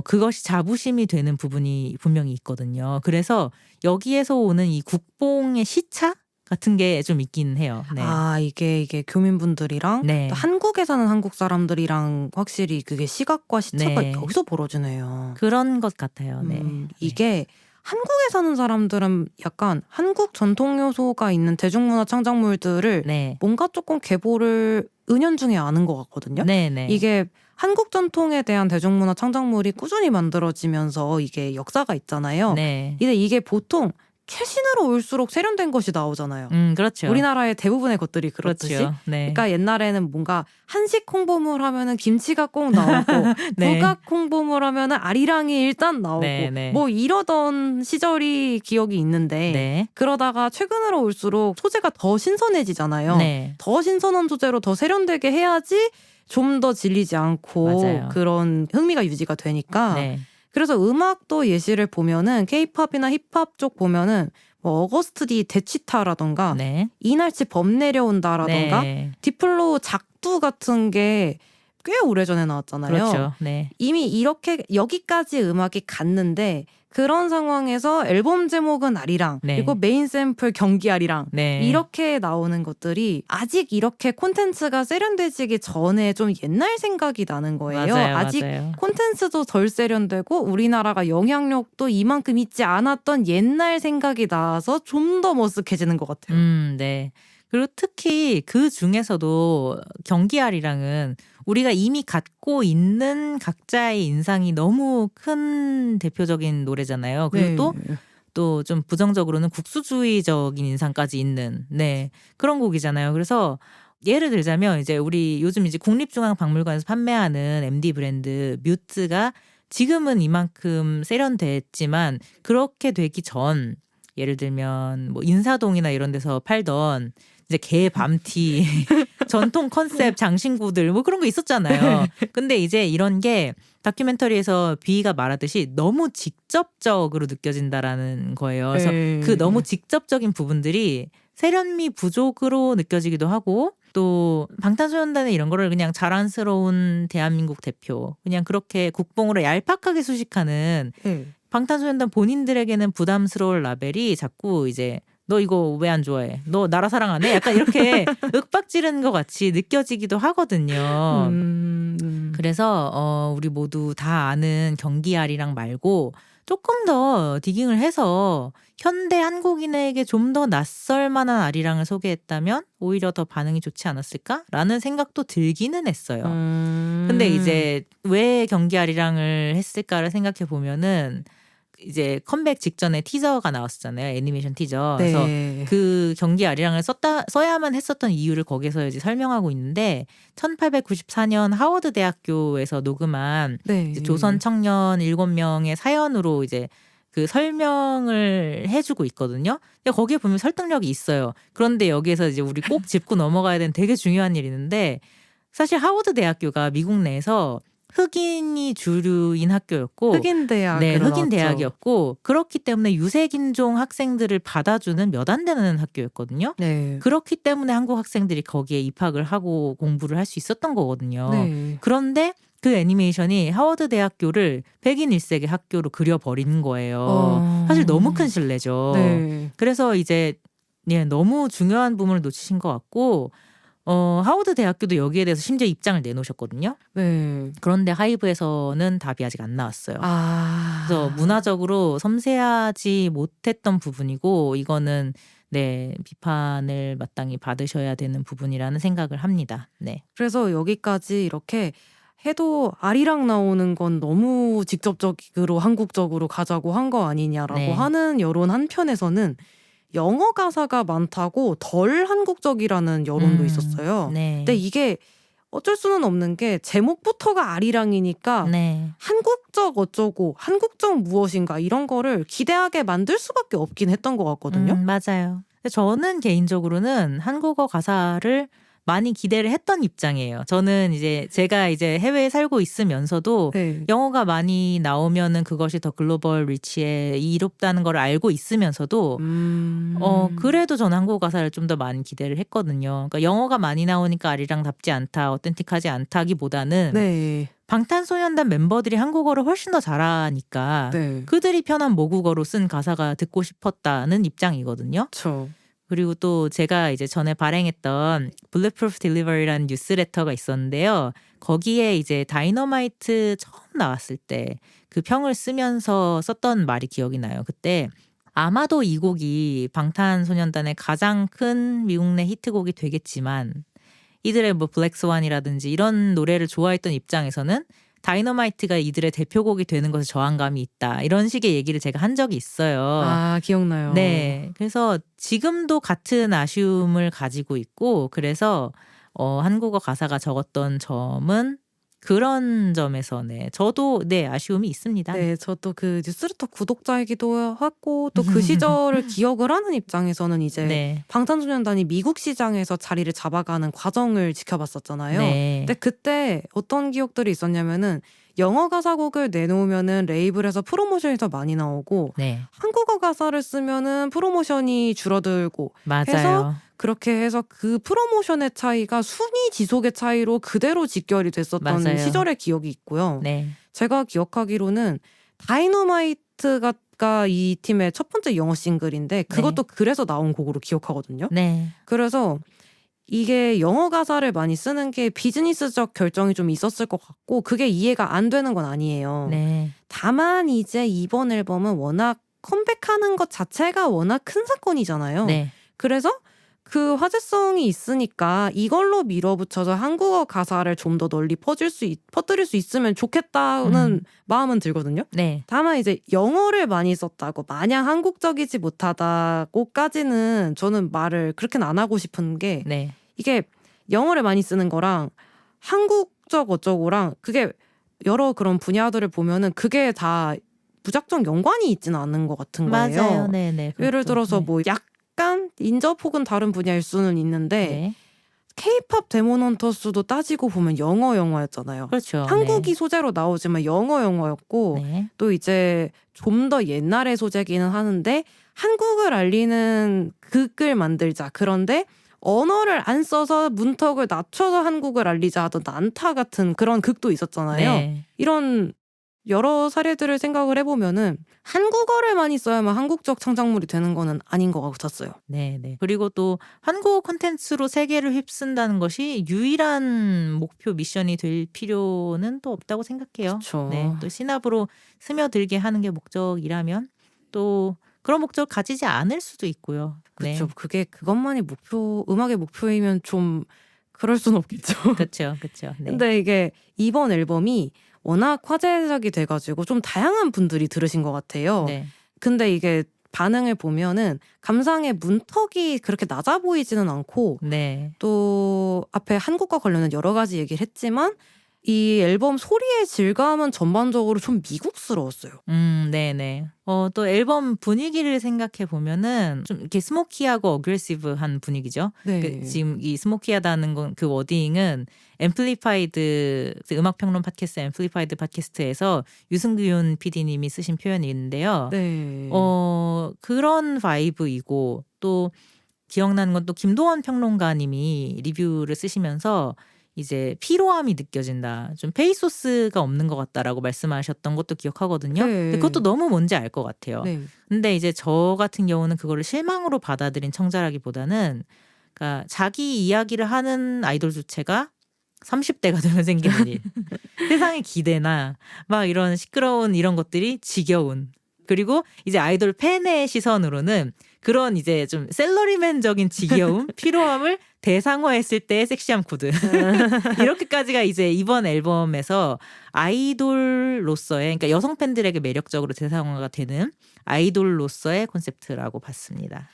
그것이 자부심이 되는 부분이 분명히 있거든요. 그래서 여기에서 오는 이 국뽕의 시차 같은 게 좀 있긴 해요. 네. 아 이게 교민분들이랑 네. 또 한국에 사는 한국 사람들이랑 확실히 그게 시각과 시차가 네. 여기서 벌어지네요. 그런 것 같아요. 네. 이게 한국에 사는 사람들은 약간 한국 전통 요소가 있는 대중문화 창작물들을 네. 뭔가 조금 계보를 은연중에 아는 것 같거든요. 네네. 이게 한국 전통에 대한 대중문화 창작물이 꾸준히 만들어지면서 이게 역사가 있잖아요. 네. 근데 이게 보통 최신으로 올수록 세련된 것이 나오잖아요. 그렇죠. 우리나라의 대부분의 것들이 그렇듯이. 그렇죠. 네. 그러니까 옛날에는 뭔가 한식 홍보물 하면은 김치가 꼭 나오고 네. 국악 홍보물 하면은 아리랑이 일단 나오고 네, 네. 뭐 이러던 시절이 기억이 있는데 네. 그러다가 최근으로 올수록 소재가 더 신선해지잖아요. 네. 더 신선한 소재로 더 세련되게 해야지 좀 더 질리지 않고 맞아요. 그런 흥미가 유지가 되니까 네. 그래서 음악도 예시를 보면은 케이팝이나 힙합 쪽 보면은 뭐 어거스트 디 데치타라던가 네. 이날치 범 내려온다라던가 네. 디플로 작두 같은 게 꽤 오래전에 나왔잖아요. 그렇죠. 네. 이미 이렇게 여기까지 음악이 갔는데 그런 상황에서 앨범 제목은 아리랑 네. 그리고 메인 샘플 경기 아리랑 네. 이렇게 나오는 것들이 아직 이렇게 콘텐츠가 세련되지기 전에 좀 옛날 생각이 나는 거예요. 맞아요. 아직 맞아요. 콘텐츠도 덜 세련되고 우리나라가 영향력도 이만큼 있지 않았던 옛날 생각이 나서 좀 더 머쓱해지는 것 같아요. 네. 그리고 특히 그 중에서도 경기아리랑은 우리가 이미 갖고 있는 각자의 인상이 너무 큰 대표적인 노래잖아요. 그리고 또 좀 부정적으로는 국수주의적인 인상까지 있는 그런 곡이잖아요. 그래서 예를 들자면 이제 우리 요즘 이제 국립중앙박물관에서 판매하는 MD 브랜드 뮤트가 지금은 이만큼 세련됐지만 그렇게 되기 전 예를 들면 뭐 인사동이나 이런 데서 팔던 이제 개 밤티 전통 컨셉 장신구들 뭐 그런 거 있었잖아요. 근데 이제 이런 게 다큐멘터리에서 비이가 말하듯이 너무 직접적으로 느껴진다라는 거예요. 그래서 그 너무 직접적인 부분들이 세련미 부족으로 느껴지기도 하고 또 방탄소년단의 이런 거를 그냥 자랑스러운 대한민국 대표 그냥 그렇게 국뽕으로 얄팍하게 수식하는 방탄소년단 본인들에게는 부담스러울 라벨이 자꾸 이제 너 이거 왜 안 좋아해? 너 나라 사랑 안 해? 약간 이렇게 윽박지르는 것 같이 느껴지기도 하거든요. 그래서 우리 모두 다 아는 경기아리랑 말고 조금 더 디깅을 해서 현대 한국인에게 좀 더 낯설 만한 아리랑을 소개했다면 오히려 더 반응이 좋지 않았을까라는 생각도 들기는 했어요. 근데 이제 왜 경기아리랑을 했을까를 생각해 보면은 이제 컴백 직전에 티저가 나왔었잖아요. 애니메이션 티저. 그래서 그 경기 아리랑을 써야만 했었던 이유를 거기서 이제 설명하고 있는데 1894년 하워드 대학교에서 녹음한 이제 조선 청년 7명의 사연으로 이제 그 설명을 해주고 있거든요. 근데 거기에 보면 설득력이 있어요. 그런데 여기에서 이제 우리 꼭 짚고 넘어가야 되는 되게 중요한 일이 있는데 사실 하워드 대학교가 미국 내에서 흑인이 주류인 학교였고 흑인 대학 흑인 대학이었고 그렇기 때문에 유색인종 학생들을 받아주는 몇 안 되는 학교였거든요. 그렇기 때문에 한국 학생들이 거기에 입학을 하고 공부를 할 수 있었던 거거든요. 그런데 그 애니메이션이 하워드 대학교를 백인 1세기 학교로 그려버린 거예요. 사실 너무 큰 신뢰죠. 그래서 이제 너무 중요한 부분을 놓치신 것 같고 하워드 대학교도 여기에 대해서 심지어 입장을 내놓으셨거든요. 그런데 하이브에서는 답이 아직 안 나왔어요. 그래서 문화적으로 섬세하지 못했던 부분이고 이거는 비판을 마땅히 받으셔야 되는 부분이라는 생각을 합니다. 그래서 여기까지 이렇게 해도 아리랑 나오는 건 너무 직접적으로 한국적으로 가자고 한 거 아니냐라고 하는 여론 한편에서는 영어 가사가 많다고 덜 한국적이라는 여론도 있었어요. 근데 이게 어쩔 수는 없는 게 제목부터가 아리랑이니까 한국적 어쩌고 한국적 무엇인가 이런 거를 기대하게 만들 수밖에 없긴 했던 것 같거든요. 맞아요. 저는 개인적으로는 한국어 가사를 많이 기대를 했던 입장이에요. 저는 이제 제가 이제 해외에 살고 있으면서도 영어가 많이 나오면은 그것이 더 글로벌 리치에 이롭다는 걸 알고 있으면서도 그래도 저는 한국어 가사를 좀 더 많이 기대를 했거든요. 그러니까 영어가 많이 나오니까 아리랑답지 않다, 어텐틱하지 않다기보다는 방탄소년단 멤버들이 한국어를 훨씬 더 잘하니까 그들이 편한 모국어로 쓴 가사가 듣고 싶었다는 입장이거든요. 그리고 또 제가 이제 전에 발행했던 Bulletproof Delivery라는 뉴스레터가 있었는데요. 거기에 이제 다이너마이트 처음 나왔을 때 그 평을 쓰면서 썼던 말이 기억이 나요. 그때 아마도 이 곡이 방탄소년단의 가장 큰 미국 내 히트곡이 되겠지만 이들의 뭐 블랙스완이라든지 이런 노래를 좋아했던 입장에서는 다이너마이트가 이들의 대표곡이 되는 것에 저항감이 있다. 이런 식의 얘기를 제가 한 적이 있어요. 기억나요. 그래서 지금도 같은 아쉬움을 가지고 있고 그래서 한국어 가사가 적었던 점은 그런 점에서 저도 아쉬움이 있습니다. 저도 그 뉴스레터 구독자이기도 하고 또 그 시절을 기억을 하는 입장에서는 이제 방탄소년단이 미국 시장에서 자리를 잡아가는 과정을 지켜봤었잖아요. 근데 그때 어떤 기억들이 있었냐면은 영어 가사곡을 내놓으면은 레이블에서 프로모션이 더 많이 나오고 한국어 가사를 쓰면은 프로모션이 줄어들고 해서 그렇게 해서 그 프로모션의 차이가 순위 지속의 차이로 그대로 직결이 됐었던 시절의 기억이 있고요. 제가 기억하기로는 다이너마이트가 Up가 이 팀의 첫 번째 영어 싱글인데 그것도 그래서 나온 곡으로 기억하거든요. 네. 그래서 이게 영어 가사를 많이 쓰는 게 비즈니스적 결정이 좀 있었을 것 같고 그게 이해가 안 되는 건 아니에요. 네. 다만 이제 이번 앨범은 워낙 컴백하는 것 자체가 워낙 큰 사건이잖아요. 네. 그래서 그 화제성이 있으니까 이걸로 밀어붙여서 한국어 가사를 좀 더 널리 퍼뜨릴 수 있으면 좋겠다는 마음은 들거든요. 네. 다만 이제 영어를 많이 썼다고 마냥 한국적이지 못하다고까지는 저는 말을 그렇게는 안 하고 싶은 게 네. 이게 영어를 많이 쓰는 거랑 한국적 어쩌고랑 그게 여러 그런 분야들을 보면은 그게 다 무작정 연관이 있지는 않는 것 같은 거예요. 맞아요. 네네. 예를 들어서 뭐 약간 인접혹은 다른 분야일 수는 있는데 네. K-pop 데몬 헌터스도 따지고 보면 영어였잖아요. 그렇죠. 한국이 소재로 나오지만 영어였고 네. 또 이제 좀 더 옛날의 소재기는 하는데 한국을 알리는 극을 만들자. 그런데 언어를 안 써서 문턱을 낮춰서 한국을 알리자 하던 난타 같은 그런 극도 있었잖아요. 네. 이런 여러 사례들을 생각을 해보면은 한국어를 많이 써야만 한국적 창작물이 되는 거는 아닌 것 같았어요. 네. 그리고 또 한국어 콘텐츠로 세계를 휩쓴다는 것이 유일한 목표 미션이 될 필요는 또 없다고 생각해요. 그쵸. 네. 또 신압으로 스며들게 하는 게 목적이라면 또 그런 목적을 가지지 않을 수도 있고요. 네. 그쵸. 그게 그것만이 음악의 목표이면 좀 그럴 순 없겠죠. 그렇죠. 네. 근데 이게 이번 앨범이 워낙 화제작이 돼가지고 좀 다양한 분들이 들으신 것 같아요. 네. 근데 이게 반응을 보면은 감상의 문턱이 그렇게 낮아 보이지는 않고 네. 또 앞에 한국과 관련된 여러 가지 얘기를 했지만 이 앨범 소리의 질감은 전반적으로 좀 미국스러웠어요. 네네. 또 앨범 분위기를 생각해 보면은 좀 이렇게 스모키하고 어그레시브한 분위기죠. 네. 지금 이 스모키하다는 건 그 워딩은 앰플리파이드 음악 평론 팟캐스트 앰플리파이드 팟캐스트에서 유승균 PD님이 쓰신 표현인데요. 네. 그런 바이브이고 또 기억나는 건 또 김도원 평론가님이 리뷰를 쓰시면서 이제 피로함이 느껴진다. 좀 페이소스가 없는 것 같다라고 말씀하셨던 것도 기억하거든요. 네. 근데 그것도 너무 뭔지 알 것 같아요. 네. 근데 이제 저 같은 경우는 그거를 실망으로 받아들인 청자라기보다는 그러니까 자기 이야기를 하는 아이돌 주체가 30대가 되면 생기는 일. 세상의 기대나 막 이런 시끄러운 이런 것들이 지겨운. 그리고 이제 아이돌 팬의 시선으로는 그런 이제 좀 셀러리맨적인 지겨움, 피로함을 대상화했을 때의 섹시함 코드. 이렇게까지가 이제 이번 앨범에서 아이돌로서의 그러니까 여성 팬들에게 매력적으로 대상화가 되는 아이돌로서의 콘셉트라고 봤습니다.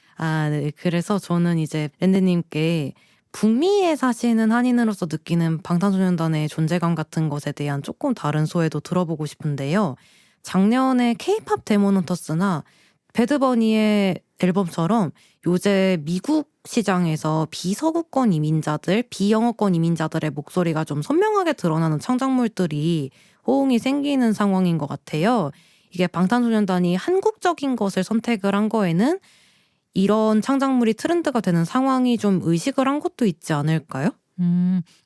네. 그래서 저는 이제 랜드님께 북미에 사시는 한인으로서 느끼는 방탄소년단의 존재감 같은 것에 대한 조금 다른 소회도 들어보고 싶은데요. 작년에 K-pop 데몬 헌터스나 배드버니의 앨범처럼 요새 미국 시장에서 비서구권 이민자들, 비영어권 이민자들의 목소리가 좀 선명하게 드러나는 창작물들이 호응이 생기는 상황인 것 같아요. 이게 방탄소년단이 한국적인 것을 선택을 한 거에는 이런 창작물이 트렌드가 되는 상황이 좀 의식을 한 것도 있지 않을까요?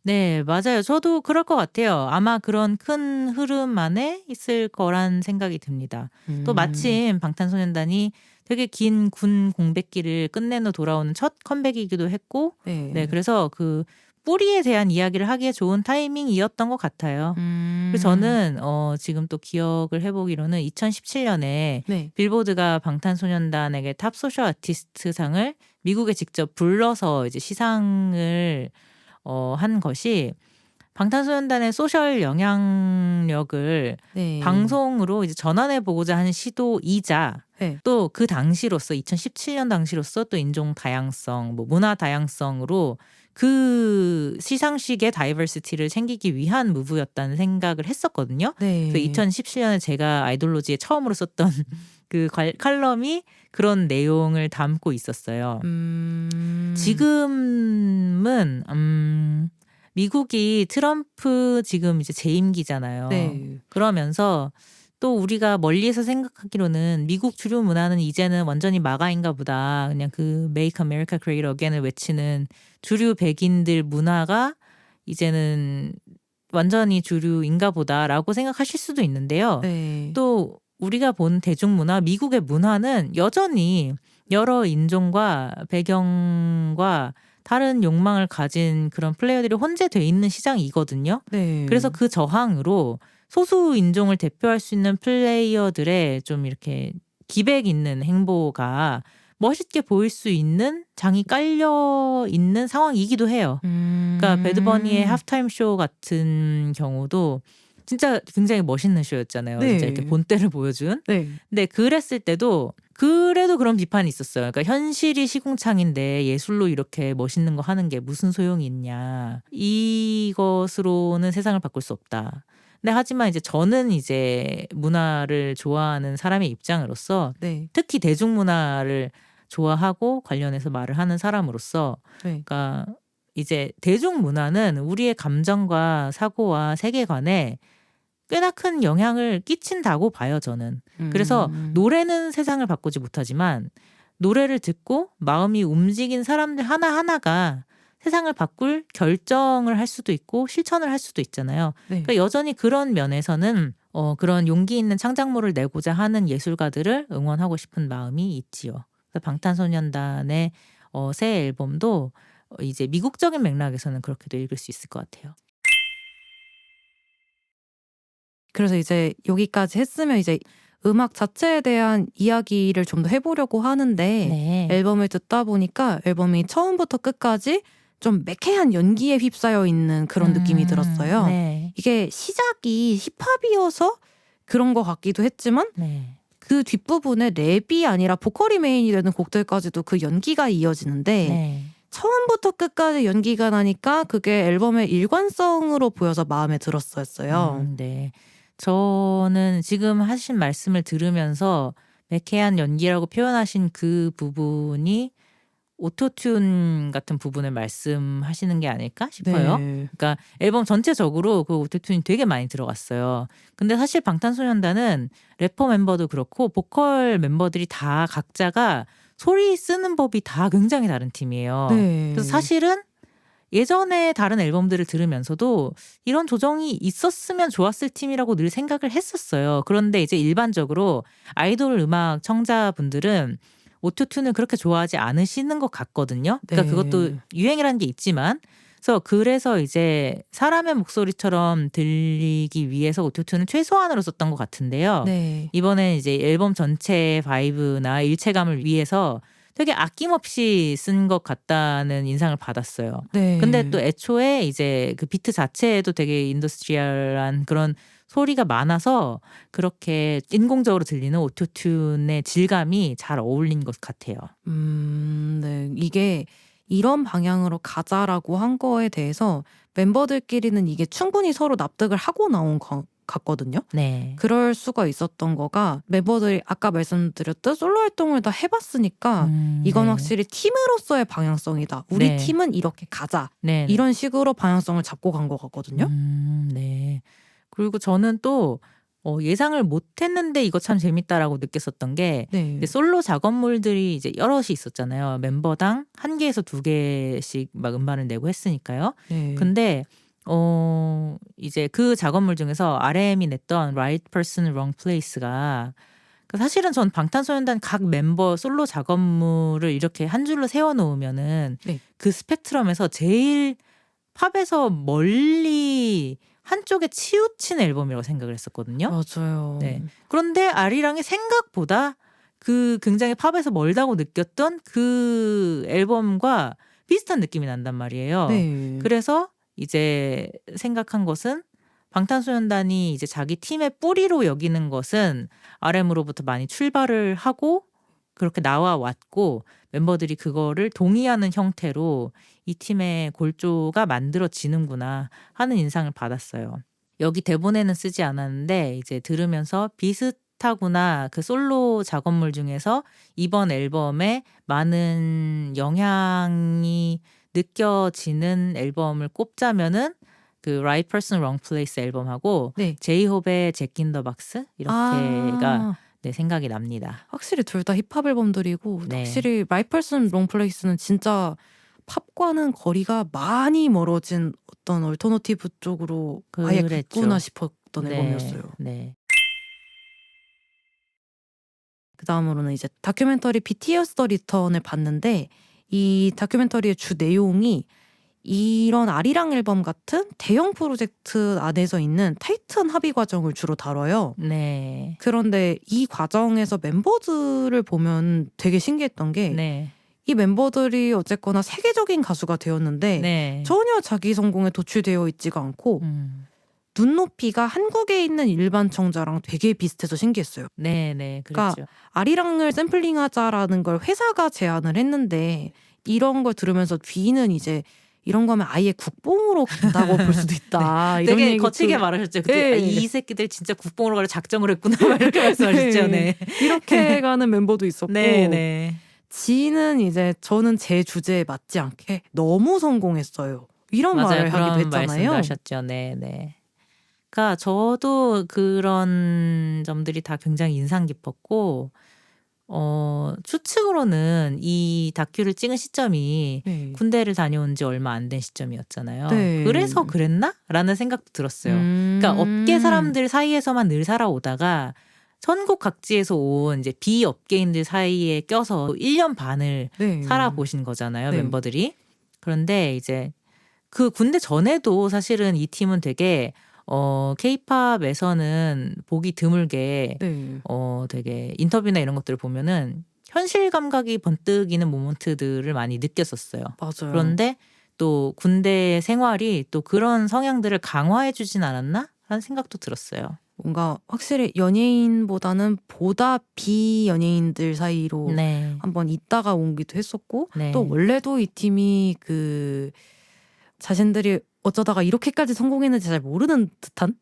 네, 맞아요. 저도 그럴 것 같아요. 아마 그런 큰 흐름 안에 있을 거란 생각이 듭니다. 또 마침 방탄소년단이 되게 긴 군 공백기를 끝낸 후 돌아오는 첫 컴백이기도 했고, 네, 그래서 그 뿌리에 대한 이야기를 하기에 좋은 타이밍이었던 것 같아요. 그래서 저는 지금 또 기억을 해보기로는 2017년에 네. 빌보드가 방탄소년단에게 탑 소셜 아티스트 상을 미국에 직접 불러서 이제 시상을 한 것이 방탄소년단의 소셜 영향력을 네. 방송으로 이제 전환해 보고자 하는 시도이자 네. 또 그 당시로서 2017년 당시로서 또 인종 다양성, 뭐 문화 다양성으로 그 시상식의 다이버시티를 챙기기 위한 무브였다는 생각을 했었거든요. 네. 그래서 2017년에 제가 아이돌로지에 처음으로 썼던 그 칼럼이 그런 내용을 담고 있었어요. 지금은 미국이 트럼프 지금 이제 재임기잖아요. 네. 그러면서 또 우리가 멀리에서 생각하기로는 미국 주류 문화는 이제는 완전히 마가인가 보다. 그냥 그 Make America Great Again을 외치는 주류 백인들 문화가 이제는 완전히 주류인가 보다라고 생각하실 수도 있는데요. 네. 또 우리가 본 대중문화, 미국의 문화는 여전히 여러 인종과 배경과 다른 욕망을 가진 그런 플레이어들이 혼재돼 있는 시장이거든요. 네. 그래서 그 저항으로 소수 인종을 대표할 수 있는 플레이어들의 좀 이렇게 기백 있는 행보가 멋있게 보일 수 있는 장이 깔려 있는 상황이기도 해요. 그러니까 배드버니의 하프타임 쇼 같은 경우도 진짜 굉장히 멋있는 쇼였잖아요. 네. 진짜 이렇게 본때를 보여준. 네. 근데 그랬을 때도 그래도 그런 비판이 있었어요. 그러니까 현실이 시궁창인데 예술로 이렇게 멋있는 거 하는 게 무슨 소용이 있냐. 이것으로는 세상을 바꿀 수 없다. 근데 하지만 이제 저는 이제 문화를 좋아하는 사람의 입장으로서 네. 특히 대중문화를 좋아하고 관련해서 말을 하는 사람으로서 네. 그러니까 이제 대중문화는 우리의 감정과 사고와 세계관에 꽤나 큰 영향을 끼친다고 봐요, 저는. 그래서 노래는 세상을 바꾸지 못하지만 노래를 듣고 마음이 움직인 사람들 하나하나가 세상을 바꿀 결정을 할 수도 있고 실천을 할 수도 있잖아요. 네. 그러니까 여전히 그런 면에서는 그런 용기 있는 창작물을 내고자 하는 예술가들을 응원하고 싶은 마음이 있지요. 그래서 방탄소년단의 새 앨범도 이제 미국적인 맥락에서는 그렇게도 읽을 수 있을 것 같아요. 그래서 이제 여기까지 했으면 이제 음악 자체에 대한 이야기를 좀 더 해보려고 하는데 네. 앨범을 듣다 보니까 앨범이 처음부터 끝까지 좀 매캐한 연기에 휩싸여 있는 그런 느낌이 들었어요. 네. 이게 시작이 힙합이어서 그런 것 같기도 했지만 네. 그 뒷부분에 랩이 아니라 보컬이 메인이 되는 곡들까지도 그 연기가 이어지는데 네. 처음부터 끝까지 연기가 나니까 그게 앨범의 일관성으로 보여서 마음에 들었어요. 네. 저는 지금 하신 말씀을 들으면서 매캐한 연기라고 표현하신 그 부분이 오토튠 같은 부분을 말씀하시는 게 아닐까 싶어요. 네. 그러니까 앨범 전체적으로 그 오토튠이 되게 많이 들어갔어요. 근데 사실 방탄소년단은 래퍼 멤버도 그렇고 보컬 멤버들이 다 각자가 소리 쓰는 법이 다 굉장히 다른 팀이에요. 네. 그래서 사실은 예전에 다른 앨범들을 들으면서도 이런 조정이 있었으면 좋았을 팀이라고 늘 생각을 했었어요. 그런데 이제 일반적으로 아이돌 음악 청자분들은 오토튠을 그렇게 좋아하지 않으시는 것 같거든요. 그러니까 네. 그것도 유행이라는 게 있지만 그래서 이제 사람의 목소리처럼 들리기 위해서 오토튠을 최소한으로 썼던 것 같은데요. 네. 이번에 이제 앨범 전체의 바이브나 일체감을 위해서 되게 아낌없이 쓴 것 같다는 인상을 받았어요. 네. 근데 또 애초에 이제 그 비트 자체에도 되게 인더스트리얼한 그런 소리가 많아서 그렇게 인공적으로 들리는 오토튠의 질감이 잘 어울린 것 같아요. 네. 이게 이런 방향으로 가자라고 한 거에 대해서 멤버들끼리는 이게 충분히 서로 납득을 하고 나온 거 같거든요. 네. 그럴 수가 있었던 거가 멤버들이 아까 말씀드렸듯 솔로 활동을 다 해봤으니까 이건 네. 확실히 팀으로서의 방향성이다. 우리 네. 팀은 이렇게 가자. 네. 이런 식으로 방향성을 잡고 간 것 같거든요. 네. 그리고 저는 또 예상을 못했는데 이거 참 재밌다라고 느꼈었던 게 네. 이제 솔로 작업물들이 이제 여럿이 있었잖아요. 멤버당 1개에서 2개씩 막 음반을 내고 했으니까요. 네. 근데 이제 그 작업물 중에서 RM이 냈던 Right Person Wrong Place가 사실은 전 방탄소년단 각 멤버 솔로 작업물을 이렇게 한 줄로 세워놓으면은 네. 그 스펙트럼에서 제일 팝에서 멀리 한쪽에 치우친 앨범이라고 생각을 했었거든요. 맞아요. 네. 그런데 아리랑이 생각보다 그 굉장히 팝에서 멀다고 느꼈던 그 앨범과 비슷한 느낌이 난단 말이에요. 네. 그래서 이제 생각한 것은 방탄소년단이 이제 자기 팀의 뿌리로 여기는 것은 RM으로부터 많이 출발을 하고 그렇게 나와 왔고 멤버들이 그거를 동의하는 형태로 이 팀의 골조가 만들어지는구나 하는 인상을 받았어요. 여기 대본에는 쓰지 않았는데 이제 들으면서 비슷하구나. 그 솔로 작업물 중에서 이번 앨범에 많은 영향이 느껴지는 앨범을 꼽자면은 그 Right Person Wrong Place 앨범하고 네. 제이홉의 잭 인 더 박스 이렇게가 네, 생각이 납니다. 확실히 둘 다 힙합 앨범들이고 네. 확실히 Right Person Wrong Place는 진짜 팝과는 거리가 많이 멀어진 어떤 얼터너티브 쪽으로 아예 그랬죠. 갔구나 싶었던 네. 앨범이었어요. 네. 그 다음으로는 이제 다큐멘터리 BTS 더 리턴을 봤는데 이 다큐멘터리의 주 내용이 이런 아리랑 앨범 같은 대형 프로젝트 안에서 있는 타이트한 합의 과정을 주로 다뤄요. 네. 그런데 이 과정에서 멤버들을 보면 되게 신기했던 게 네. 이 멤버들이 어쨌거나 세계적인 가수가 되었는데 네. 전혀 자기 성공에 도취되어 있지가 않고 눈높이가 한국에 있는 일반 청자랑 되게 비슷해서 신기했어요. 네. 그러니까 그렇죠. 아리랑을 샘플링하자라는 걸 회사가 제안을 했는데 이런 걸 들으면서 뒤는 이제 이런 거면 아예 국뽕으로 간다고 볼 수도 있다. 이런 되게 얘기도 거칠게 말하셨죠. 그때 네. 아, 이 새끼들 진짜 국뽕으로 가려 작정을 했구나 막 이렇게 말씀하셨죠. 네. 이렇게 가는 멤버도 있었고 네. 지는 이제 저는 제 주제에 맞지 않게 너무 성공했어요. 이런 맞아요. 말을 하기도 그런 했잖아요. 말씀도 하셨죠. 네. 그러니까 저도 그런 점들이 다 굉장히 인상 깊었고 추측으로는 이 다큐를 찍은 시점이 네. 군대를 다녀온 지 얼마 안 된 시점이었잖아요. 네. 그래서 그랬나? 라는 생각도 들었어요. 그러니까 업계 사람들 사이에서만 늘 살아오다가 전국 각지에서 온 이제 비업계인들 사이에 껴서 1년 반을 네. 살아보신 거잖아요, 네. 멤버들이. 그런데 이제 그 군대 전에도 사실은 이 팀은 되게 케이팝에서는 보기 드물게 네. 되게 인터뷰나 이런 것들을 보면은 현실 감각이 번뜩이는 모먼트들을 많이 느꼈었어요. 맞아요. 그런데 또 군대 생활이 또 그런 성향들을 강화해 주진 않았나? 라는 생각도 들었어요. 뭔가 확실히 연예인보다는 보다 비연예인들 사이로 네. 한번 있다가 오기도 했었고 네. 또 원래도 이 팀이 그 자신들이 어쩌다가 이렇게까지 성공했는지 잘 모르는 듯한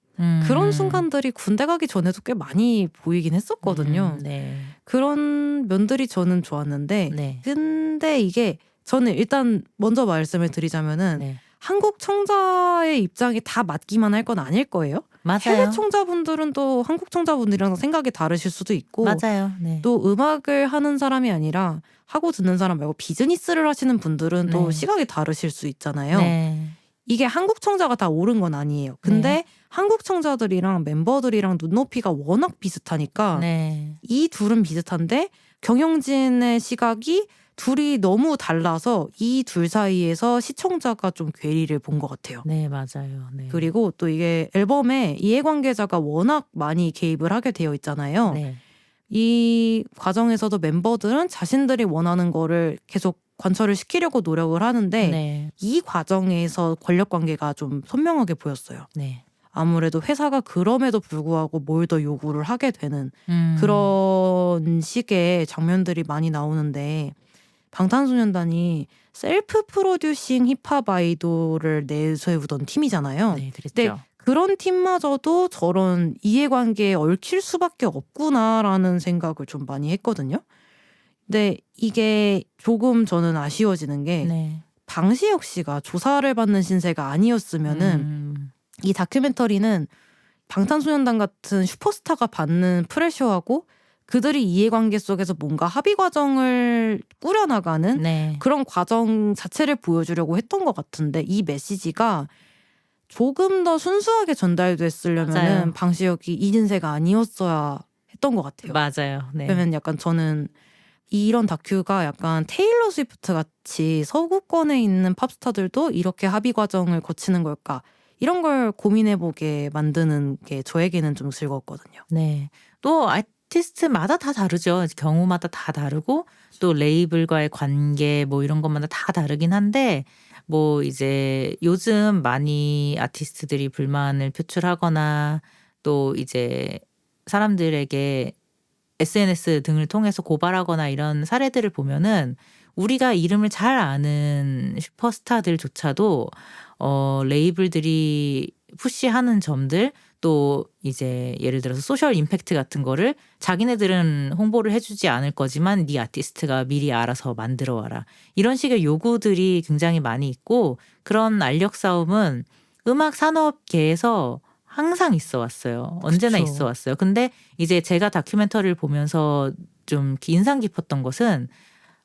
그런 순간들이 군대 가기 전에도 꽤 많이 보이긴 했었거든요. 네. 그런 면들이 저는 좋았는데 네. 근데 이게 저는 일단 먼저 말씀을 드리자면은 네. 한국 청자의 입장이 다 맞기만 할 건 아닐 거예요. 해외 맞아요. 청자분들은 또 한국 청자분들이랑 생각이 다르실 수도 있고 맞아요. 네. 또 음악을 하는 사람이 아니라 하고 듣는 사람 말고 비즈니스를 하시는 분들은 또 네. 시각이 다르실 수 있잖아요. 네. 이게 한국 청자가 다 옳은 건 아니에요. 근데 한국 청자들이랑 멤버들이랑 눈높이가 워낙 비슷하니까 네. 이 둘은 비슷한데 경영진의 시각이 둘이 너무 달라서 이 둘 사이에서 시청자가 좀 괴리를 본 것 같아요. 네, 맞아요. 네. 그리고 또 이게 앨범에 이해관계자가 워낙 많이 개입을 하게 되어 있잖아요. 네. 이 과정에서도 멤버들은 자신들이 원하는 거를 계속 관철을 시키려고 노력을 하는데 네. 이 과정에서 권력 관계가 좀 선명하게 보였어요. 네. 아무래도 회사가 그럼에도 불구하고 뭘 더 요구를 하게 되는 그런 식의 장면들이 많이 나오는데 방탄소년단이 셀프 프로듀싱 힙합 아이돌을 내세우던 팀이잖아요. 네, 그랬죠. 근데 그런 팀마저도 저런 이해관계에 얽힐 수밖에 없구나라는 생각을 좀 많이 했거든요. 근데 이게 조금 저는 아쉬워지는 게 네. 방시혁 씨가 조사를 받는 신세가 아니었으면은 이 다큐멘터리는 방탄소년단 같은 슈퍼스타가 받는 프레셔하고 그들이 이해관계 속에서 뭔가 합의 과정을 꾸려나가는 네. 그런 과정 자체를 보여주려고 했던 것 같은데 이 메시지가 조금 더 순수하게 전달됐으려면 맞아요. 방시혁이 이진세가 아니었어야 했던 것 같아요. 맞아요. 네. 그러면 약간 저는 이런 다큐가 약간 테일러 스위프트 같이 서구권에 있는 팝스타들도 이렇게 합의 과정을 거치는 걸까? 이런 걸 고민해보게 만드는 게 저에게는 좀 즐거웠거든요. 네. 또 아티스트마다 다 다르죠. 경우마다 다 다르고 또 레이블과의 관계 뭐 이런 것마다 다 다르긴 한데 뭐 이제 요즘 많이 아티스트들이 불만을 표출하거나 또 이제 사람들에게 SNS 등을 통해서 고발하거나 이런 사례들을 보면은 우리가 이름을 잘 아는 슈퍼스타들조차도 레이블들이 푸시하는 점들 또 이제 예를 들어서 소셜 임팩트 같은 거를 자기네들은 홍보를 해주지 않을 거지만 네 아티스트가 미리 알아서 만들어 와라. 이런 식의 요구들이 굉장히 많이 있고 그런 알력 싸움은 음악 산업계에서 항상 있어 왔어요. 언제나 그쵸. 있어 왔어요. 근데 이제 제가 다큐멘터리를 보면서 좀 인상 깊었던 것은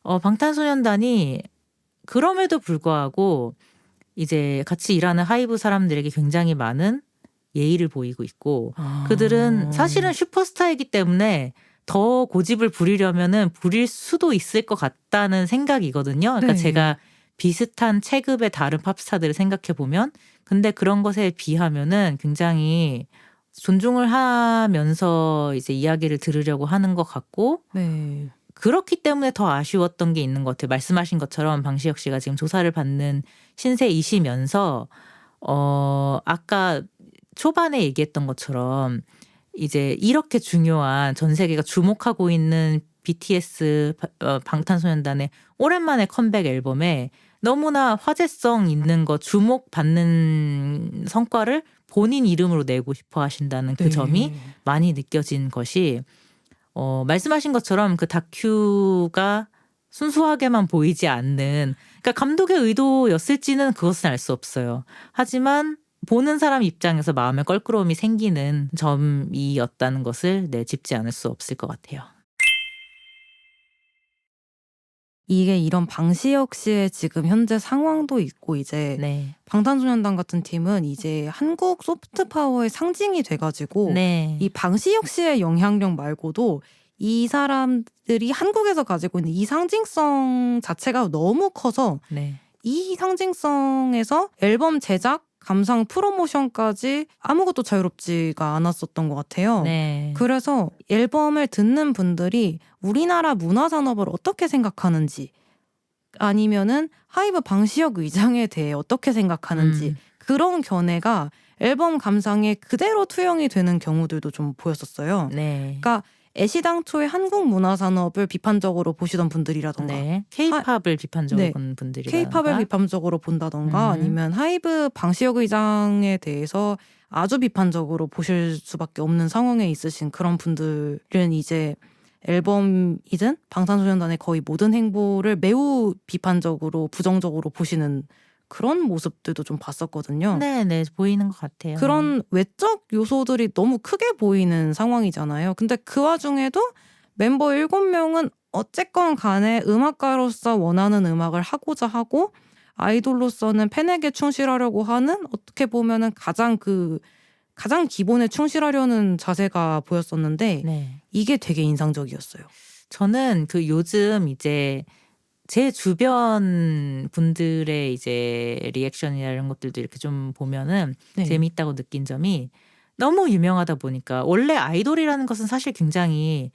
방탄소년단이 그럼에도 불구하고 이제 같이 일하는 하이브 사람들에게 굉장히 많은 예의를 보이고 있고 그들은 사실은 슈퍼스타이기 때문에 더 고집을 부리려면은 부릴 수도 있을 것 같다는 생각이거든요. 그러니까 네. 제가 비슷한 체급의 다른 팝스타들을 생각해 보면 근데 그런 것에 비하면은 굉장히 존중을 하면서 이제 이야기를 들으려고 하는 것 같고 네. 그렇기 때문에 더 아쉬웠던 게 있는 것 같아요. 말씀하신 것처럼 방시혁 씨가 지금 조사를 받는 신세이시면서 아까 초반에 얘기했던 것처럼 이제 이렇게 중요한 전 세계가 주목하고 있는 BTS 방탄소년단의 오랜만에 컴백 앨범에 너무나 화제성 있는 거 주목받는 성과를 본인 이름으로 내고 싶어 하신다는 그 네. 점이 많이 느껴진 것이 말씀하신 것처럼 그 다큐가 순수하게만 보이지 않는 그러니까 감독의 의도였을지는 그것은 알 수 없어요. 하지만 보는 사람 입장에서 마음에 껄끄러움이 생기는 점이었다는 것을 짚지 않을 수 없을 것 같아요. 이게 이런 방시혁 씨의 지금 현재 상황도 있고 이제 네. 방탄소년단 같은 팀은 이제 한국 소프트 파워의 상징이 돼가지고 네. 이 방시혁 씨의 영향력 말고도 이 사람들이 한국에서 가지고 있는 이 상징성 자체가 너무 커서 네. 이 상징성에서 앨범 제작, 감상, 프로모션까지 아무것도 자유롭지가 않았었던 것 같아요. 네. 그래서 앨범을 듣는 분들이 우리나라 문화 산업을 어떻게 생각하는지 아니면은 하이브 방시혁 의장에 대해 어떻게 생각하는지 그런 견해가 앨범 감상에 그대로 투영이 되는 경우들도 좀 보였었어요. 네. 그러니까 애시당초에 한국 문화 산업을 비판적으로 보시던 분들이라던가 네. 케이팝을 비판적으로 네. 보는 분들이라든가 케이팝을 비판적으로 본다던가 음. 아니면 하이브 방시혁 의장에 대해서 아주 비판적으로 보실 수밖에 없는 상황에 있으신 그런 분들은 이제 앨범이든 방탄소년단의 거의 모든 행보를 매우 비판적으로 부정적으로 보시는 그런 모습들도 좀 봤었거든요. 네, 보이는 것 같아요. 그런 외적 요소들이 너무 크게 보이는 상황이잖아요. 근데 그 와중에도 멤버 7명은 어쨌건 간에 음악가로서 원하는 음악을 하고자 하고 아이돌로서는 팬에게 충실하려고 하는 어떻게 보면은 가장 기본에 충실하려는 자세가 보였었는데 네. 이게 되게 인상적이었어요. 저는 그 요즘 이제 제 주변 분들의 이제 리액션이나 이런 것들도 이렇게 좀 보면은 네. 재미있다고 느낀 점이 너무 유명하다 보니까 원래 아이돌이라는 것은 사실 굉장히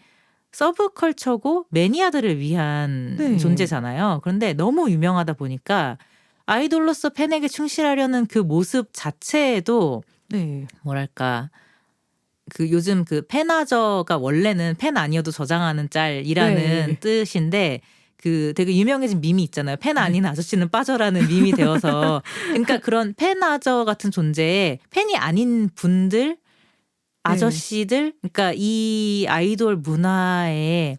서브컬처고 매니아들을 위한 네. 존재잖아요. 그런데 너무 유명하다 보니까 아이돌로서 팬에게 충실하려는 그 모습 자체에도 네. 뭐랄까 그 요즘 그 팬아저가 원래는 팬 아니어도 저장하는 짤이라는 네. 뜻인데 그 되게 유명해진 밈이 있잖아요. 팬 아닌 아저씨는 빠져라는 밈이 되어서 그러니까 그런 팬아저 같은 존재에 팬이 아닌 분들 아저씨들 그러니까 이 아이돌 문화에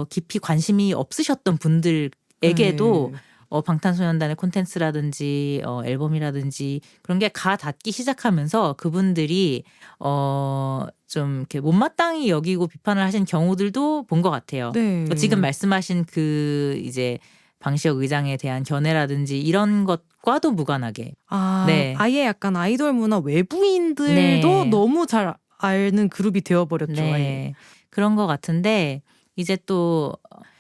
깊이 관심이 없으셨던 분들에게도 네. 방탄소년단의 콘텐츠라든지 앨범이라든지 그런 게 가닿기 시작하면서 그분들이 좀 이렇게 못마땅히 여기고 비판을 하신 경우들도 본 것 같아요. 네. 지금 말씀하신 그 이제 방시혁 의장에 대한 견해라든지 이런 것과도 무관하게 네. 아예 약간 아이돌 문화 외부인들도 네. 너무 잘 아는 그룹이 되어버렸죠. 아예. 네. 그런 것 같은데 이제 또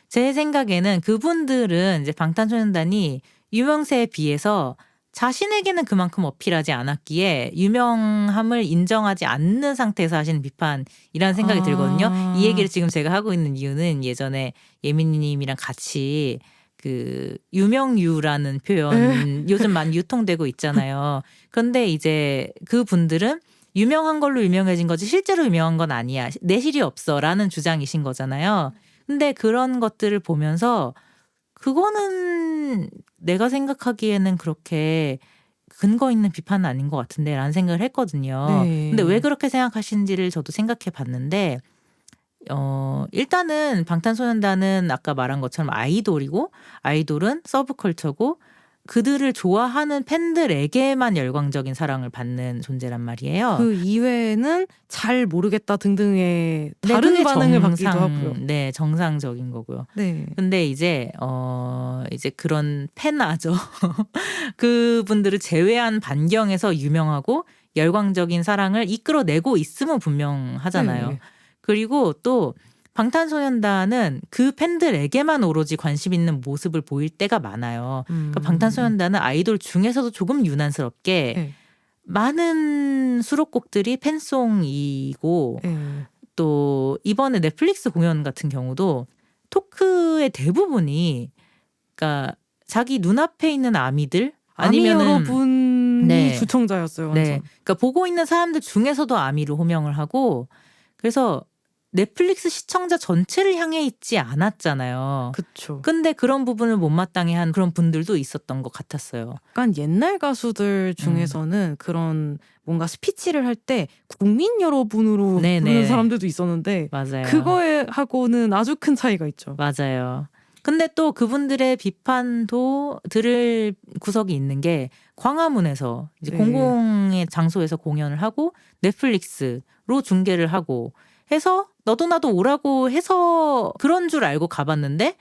제 생각에는 그분들은 이제 방탄소년단이 유명세에 비해서 자신에게는 그만큼 어필하지 않았기에 유명함을 인정하지 않는 상태에서 하시는 비판이라는 생각이 들거든요. 이 얘기를 지금 제가 하고 있는 이유는 예전에 예민님이랑 같이 그 유명유라는 표현 요즘 많이 유통되고 있잖아요. 그런데 이제 그분들은 유명한 걸로 유명해진 거지 실제로 유명한 건 아니야. 내실이 없어라는 주장이신 거잖아요. 근데 그런 것들을 보면서 그거는 내가 생각하기에는 그렇게 근거 있는 비판은 아닌 것 같은데 라는 생각을 했거든요. 네. 근데 왜 그렇게 생각하시는지를 저도 생각해 봤는데 일단은 방탄소년단은 아까 말한 것처럼 아이돌이고 아이돌은 서브컬처고 그들을 좋아하는 팬들에게만 열광적인 사랑을 받는 존재란 말이에요. 그 이외에는 잘 모르겠다 등등의 네, 다른 그게 반응을 받기도 하고요. 네, 정상적인 거고요. 네. 근데 이제 그런 팬아저 그분들을 제외한 반경에서 유명하고 열광적인 사랑을 이끌어내고 있음은 분명하잖아요. 네. 그리고 또 방탄소년단은 그 팬들에게만 오로지 관심 있는 모습을 보일 때가 많아요. 그러니까 방탄소년단은 아이돌 중에서도 조금 유난스럽게 네. 많은 수록곡들이 팬송이고 네. 또 이번에 넷플릭스 공연 같은 경우도 토크의 대부분이 그러니까 자기 눈앞에 있는 아미들 아미 아니면은 여러분이 네. 주청자였어요. 완전. 네. 그러니까 보고 있는 사람들 중에서도 아미를 호명을 하고 그래서 넷플릭스 시청자 전체를 향해 있지 않았잖아요. 그쵸. 근데 그런 부분을 못마땅해 한 그런 분들도 있었던 것 같았어요. 약간 옛날 가수들 중에서는 그런 뭔가 스피치를 할 때 국민 여러분으로 네네. 부르는 사람들도 있었는데 맞아요. 그거에 하고는 아주 큰 차이가 있죠. 맞아요. 근데 또 그분들의 비판도 들을 구석이 있는 게 광화문에서 이제 네. 공공의 장소에서 공연을 하고 넷플릭스로 중계를 하고 해서 너도 나도 오라고 해서 그런 줄 알고 가봤는데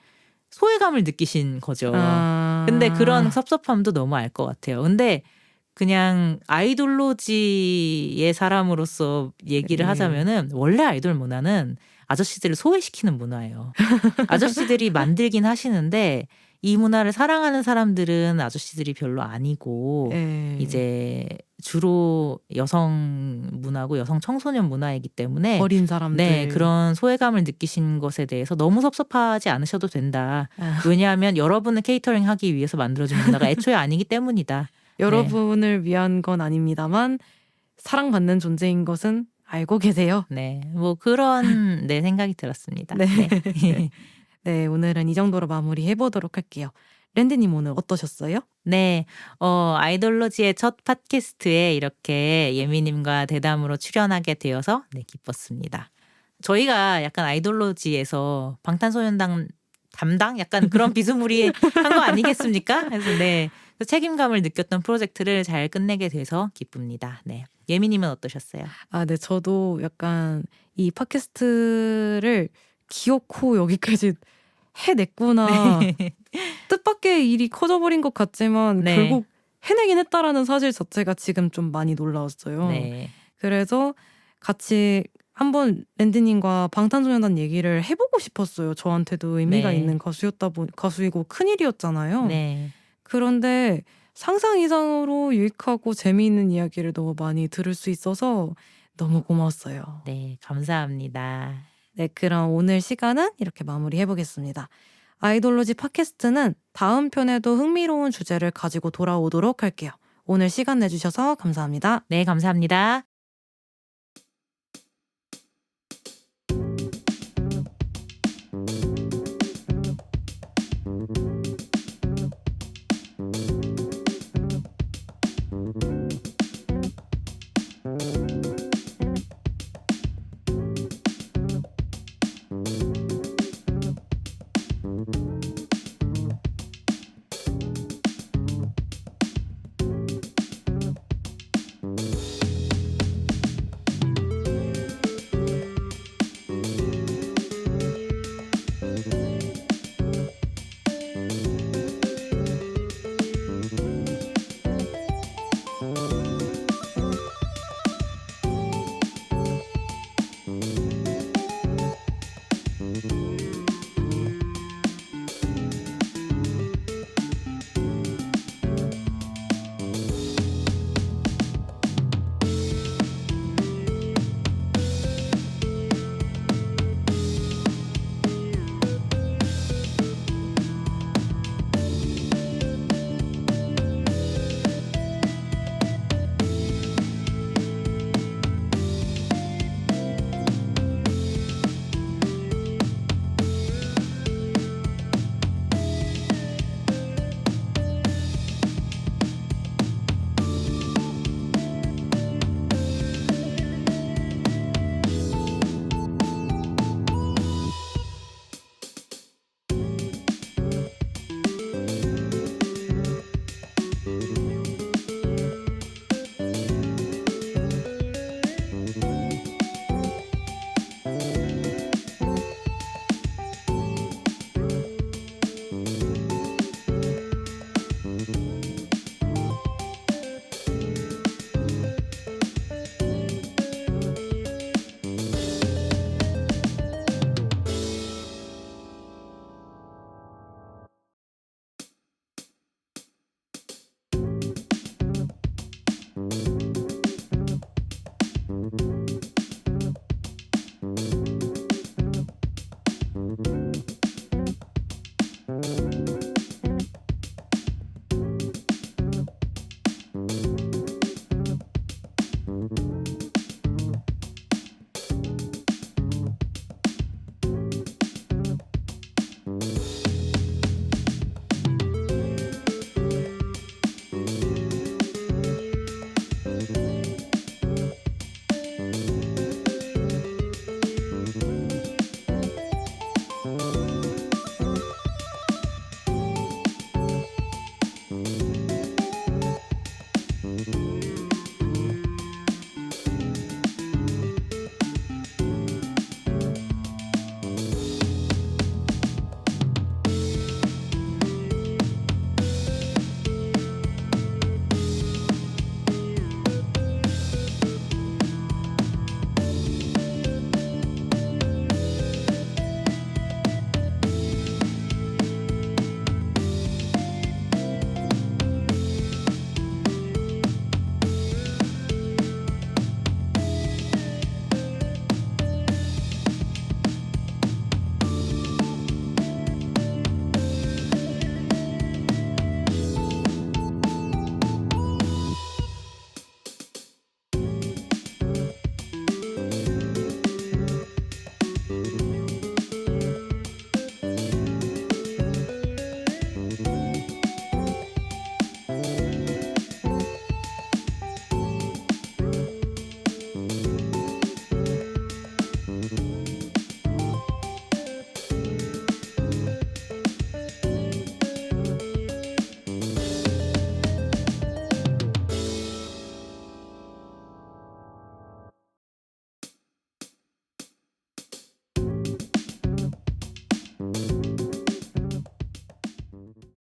소외감을 느끼신 거죠. 근데 그런 섭섭함도 너무 알 것 같아요. 근데 그냥 아이돌로지의 사람으로서 얘기를 네. 하자면은 원래 아이돌 문화는 아저씨들을 소외시키는 문화예요. 아저씨들이 만들긴 하시는데 이 문화를 사랑하는 사람들은 아저씨들이 별로 아니고 네. 이제 주로 여성 문화고 여성 청소년 문화이기 때문에 어린 사람들. 네, 그런 소외감을 느끼신 것에 대해서 너무 섭섭하지 않으셔도 된다. 왜냐하면 여러분을 케이터링 하기 위해서 만들어진 문화가 애초에 아니기 때문이다. 여러분을 위한 건 아닙니다만 사랑받는 존재인 것은 알고 계세요. 네, 뭐 그런 네, 생각이 들었습니다. 네. 네. 네, 오늘은 이 정도로 마무리해 보도록 할게요. 랜디님 오늘 어떠셨어요? 네, 아이돌로지의 첫 팟캐스트에 이렇게 예미님과 대담으로 출연하게 되어서 네, 기뻤습니다. 저희가 약간 아이돌로지에서 방탄소년단 담당? 약간 그런 비스무리한 거 아니겠습니까? 그래서 네, 책임감을 느꼈던 프로젝트를 잘 끝내게 돼서 기쁩니다. 네, 예미님은 어떠셨어요? 아, 네, 저도 약간 이 팟캐스트를 기어코 여기까지 해냈구나. 뜻밖의 일이 커져버린 것 같지만 네. 결국 해내긴 했다라는 사실 자체가 지금 좀 많이 놀라웠어요. 네, 그래서 같이 한번 랜디님과 방탄소년단 얘기를 해보고 싶었어요. 저한테도 의미가 네. 있는 가수이고 큰일이었잖아요. 네, 그런데 상상 이상으로 유익하고 재미있는 이야기를 너무 많이 들을 수 있어서 너무 고마웠어요. 네, 감사합니다. 네, 그럼 오늘 시간은 이렇게 마무리해보겠습니다. 아이돌로지 팟캐스트는 다음 편에도 흥미로운 주제를 가지고 돌아오도록 할게요. 오늘 시간 내주셔서 감사합니다. 네, 감사합니다.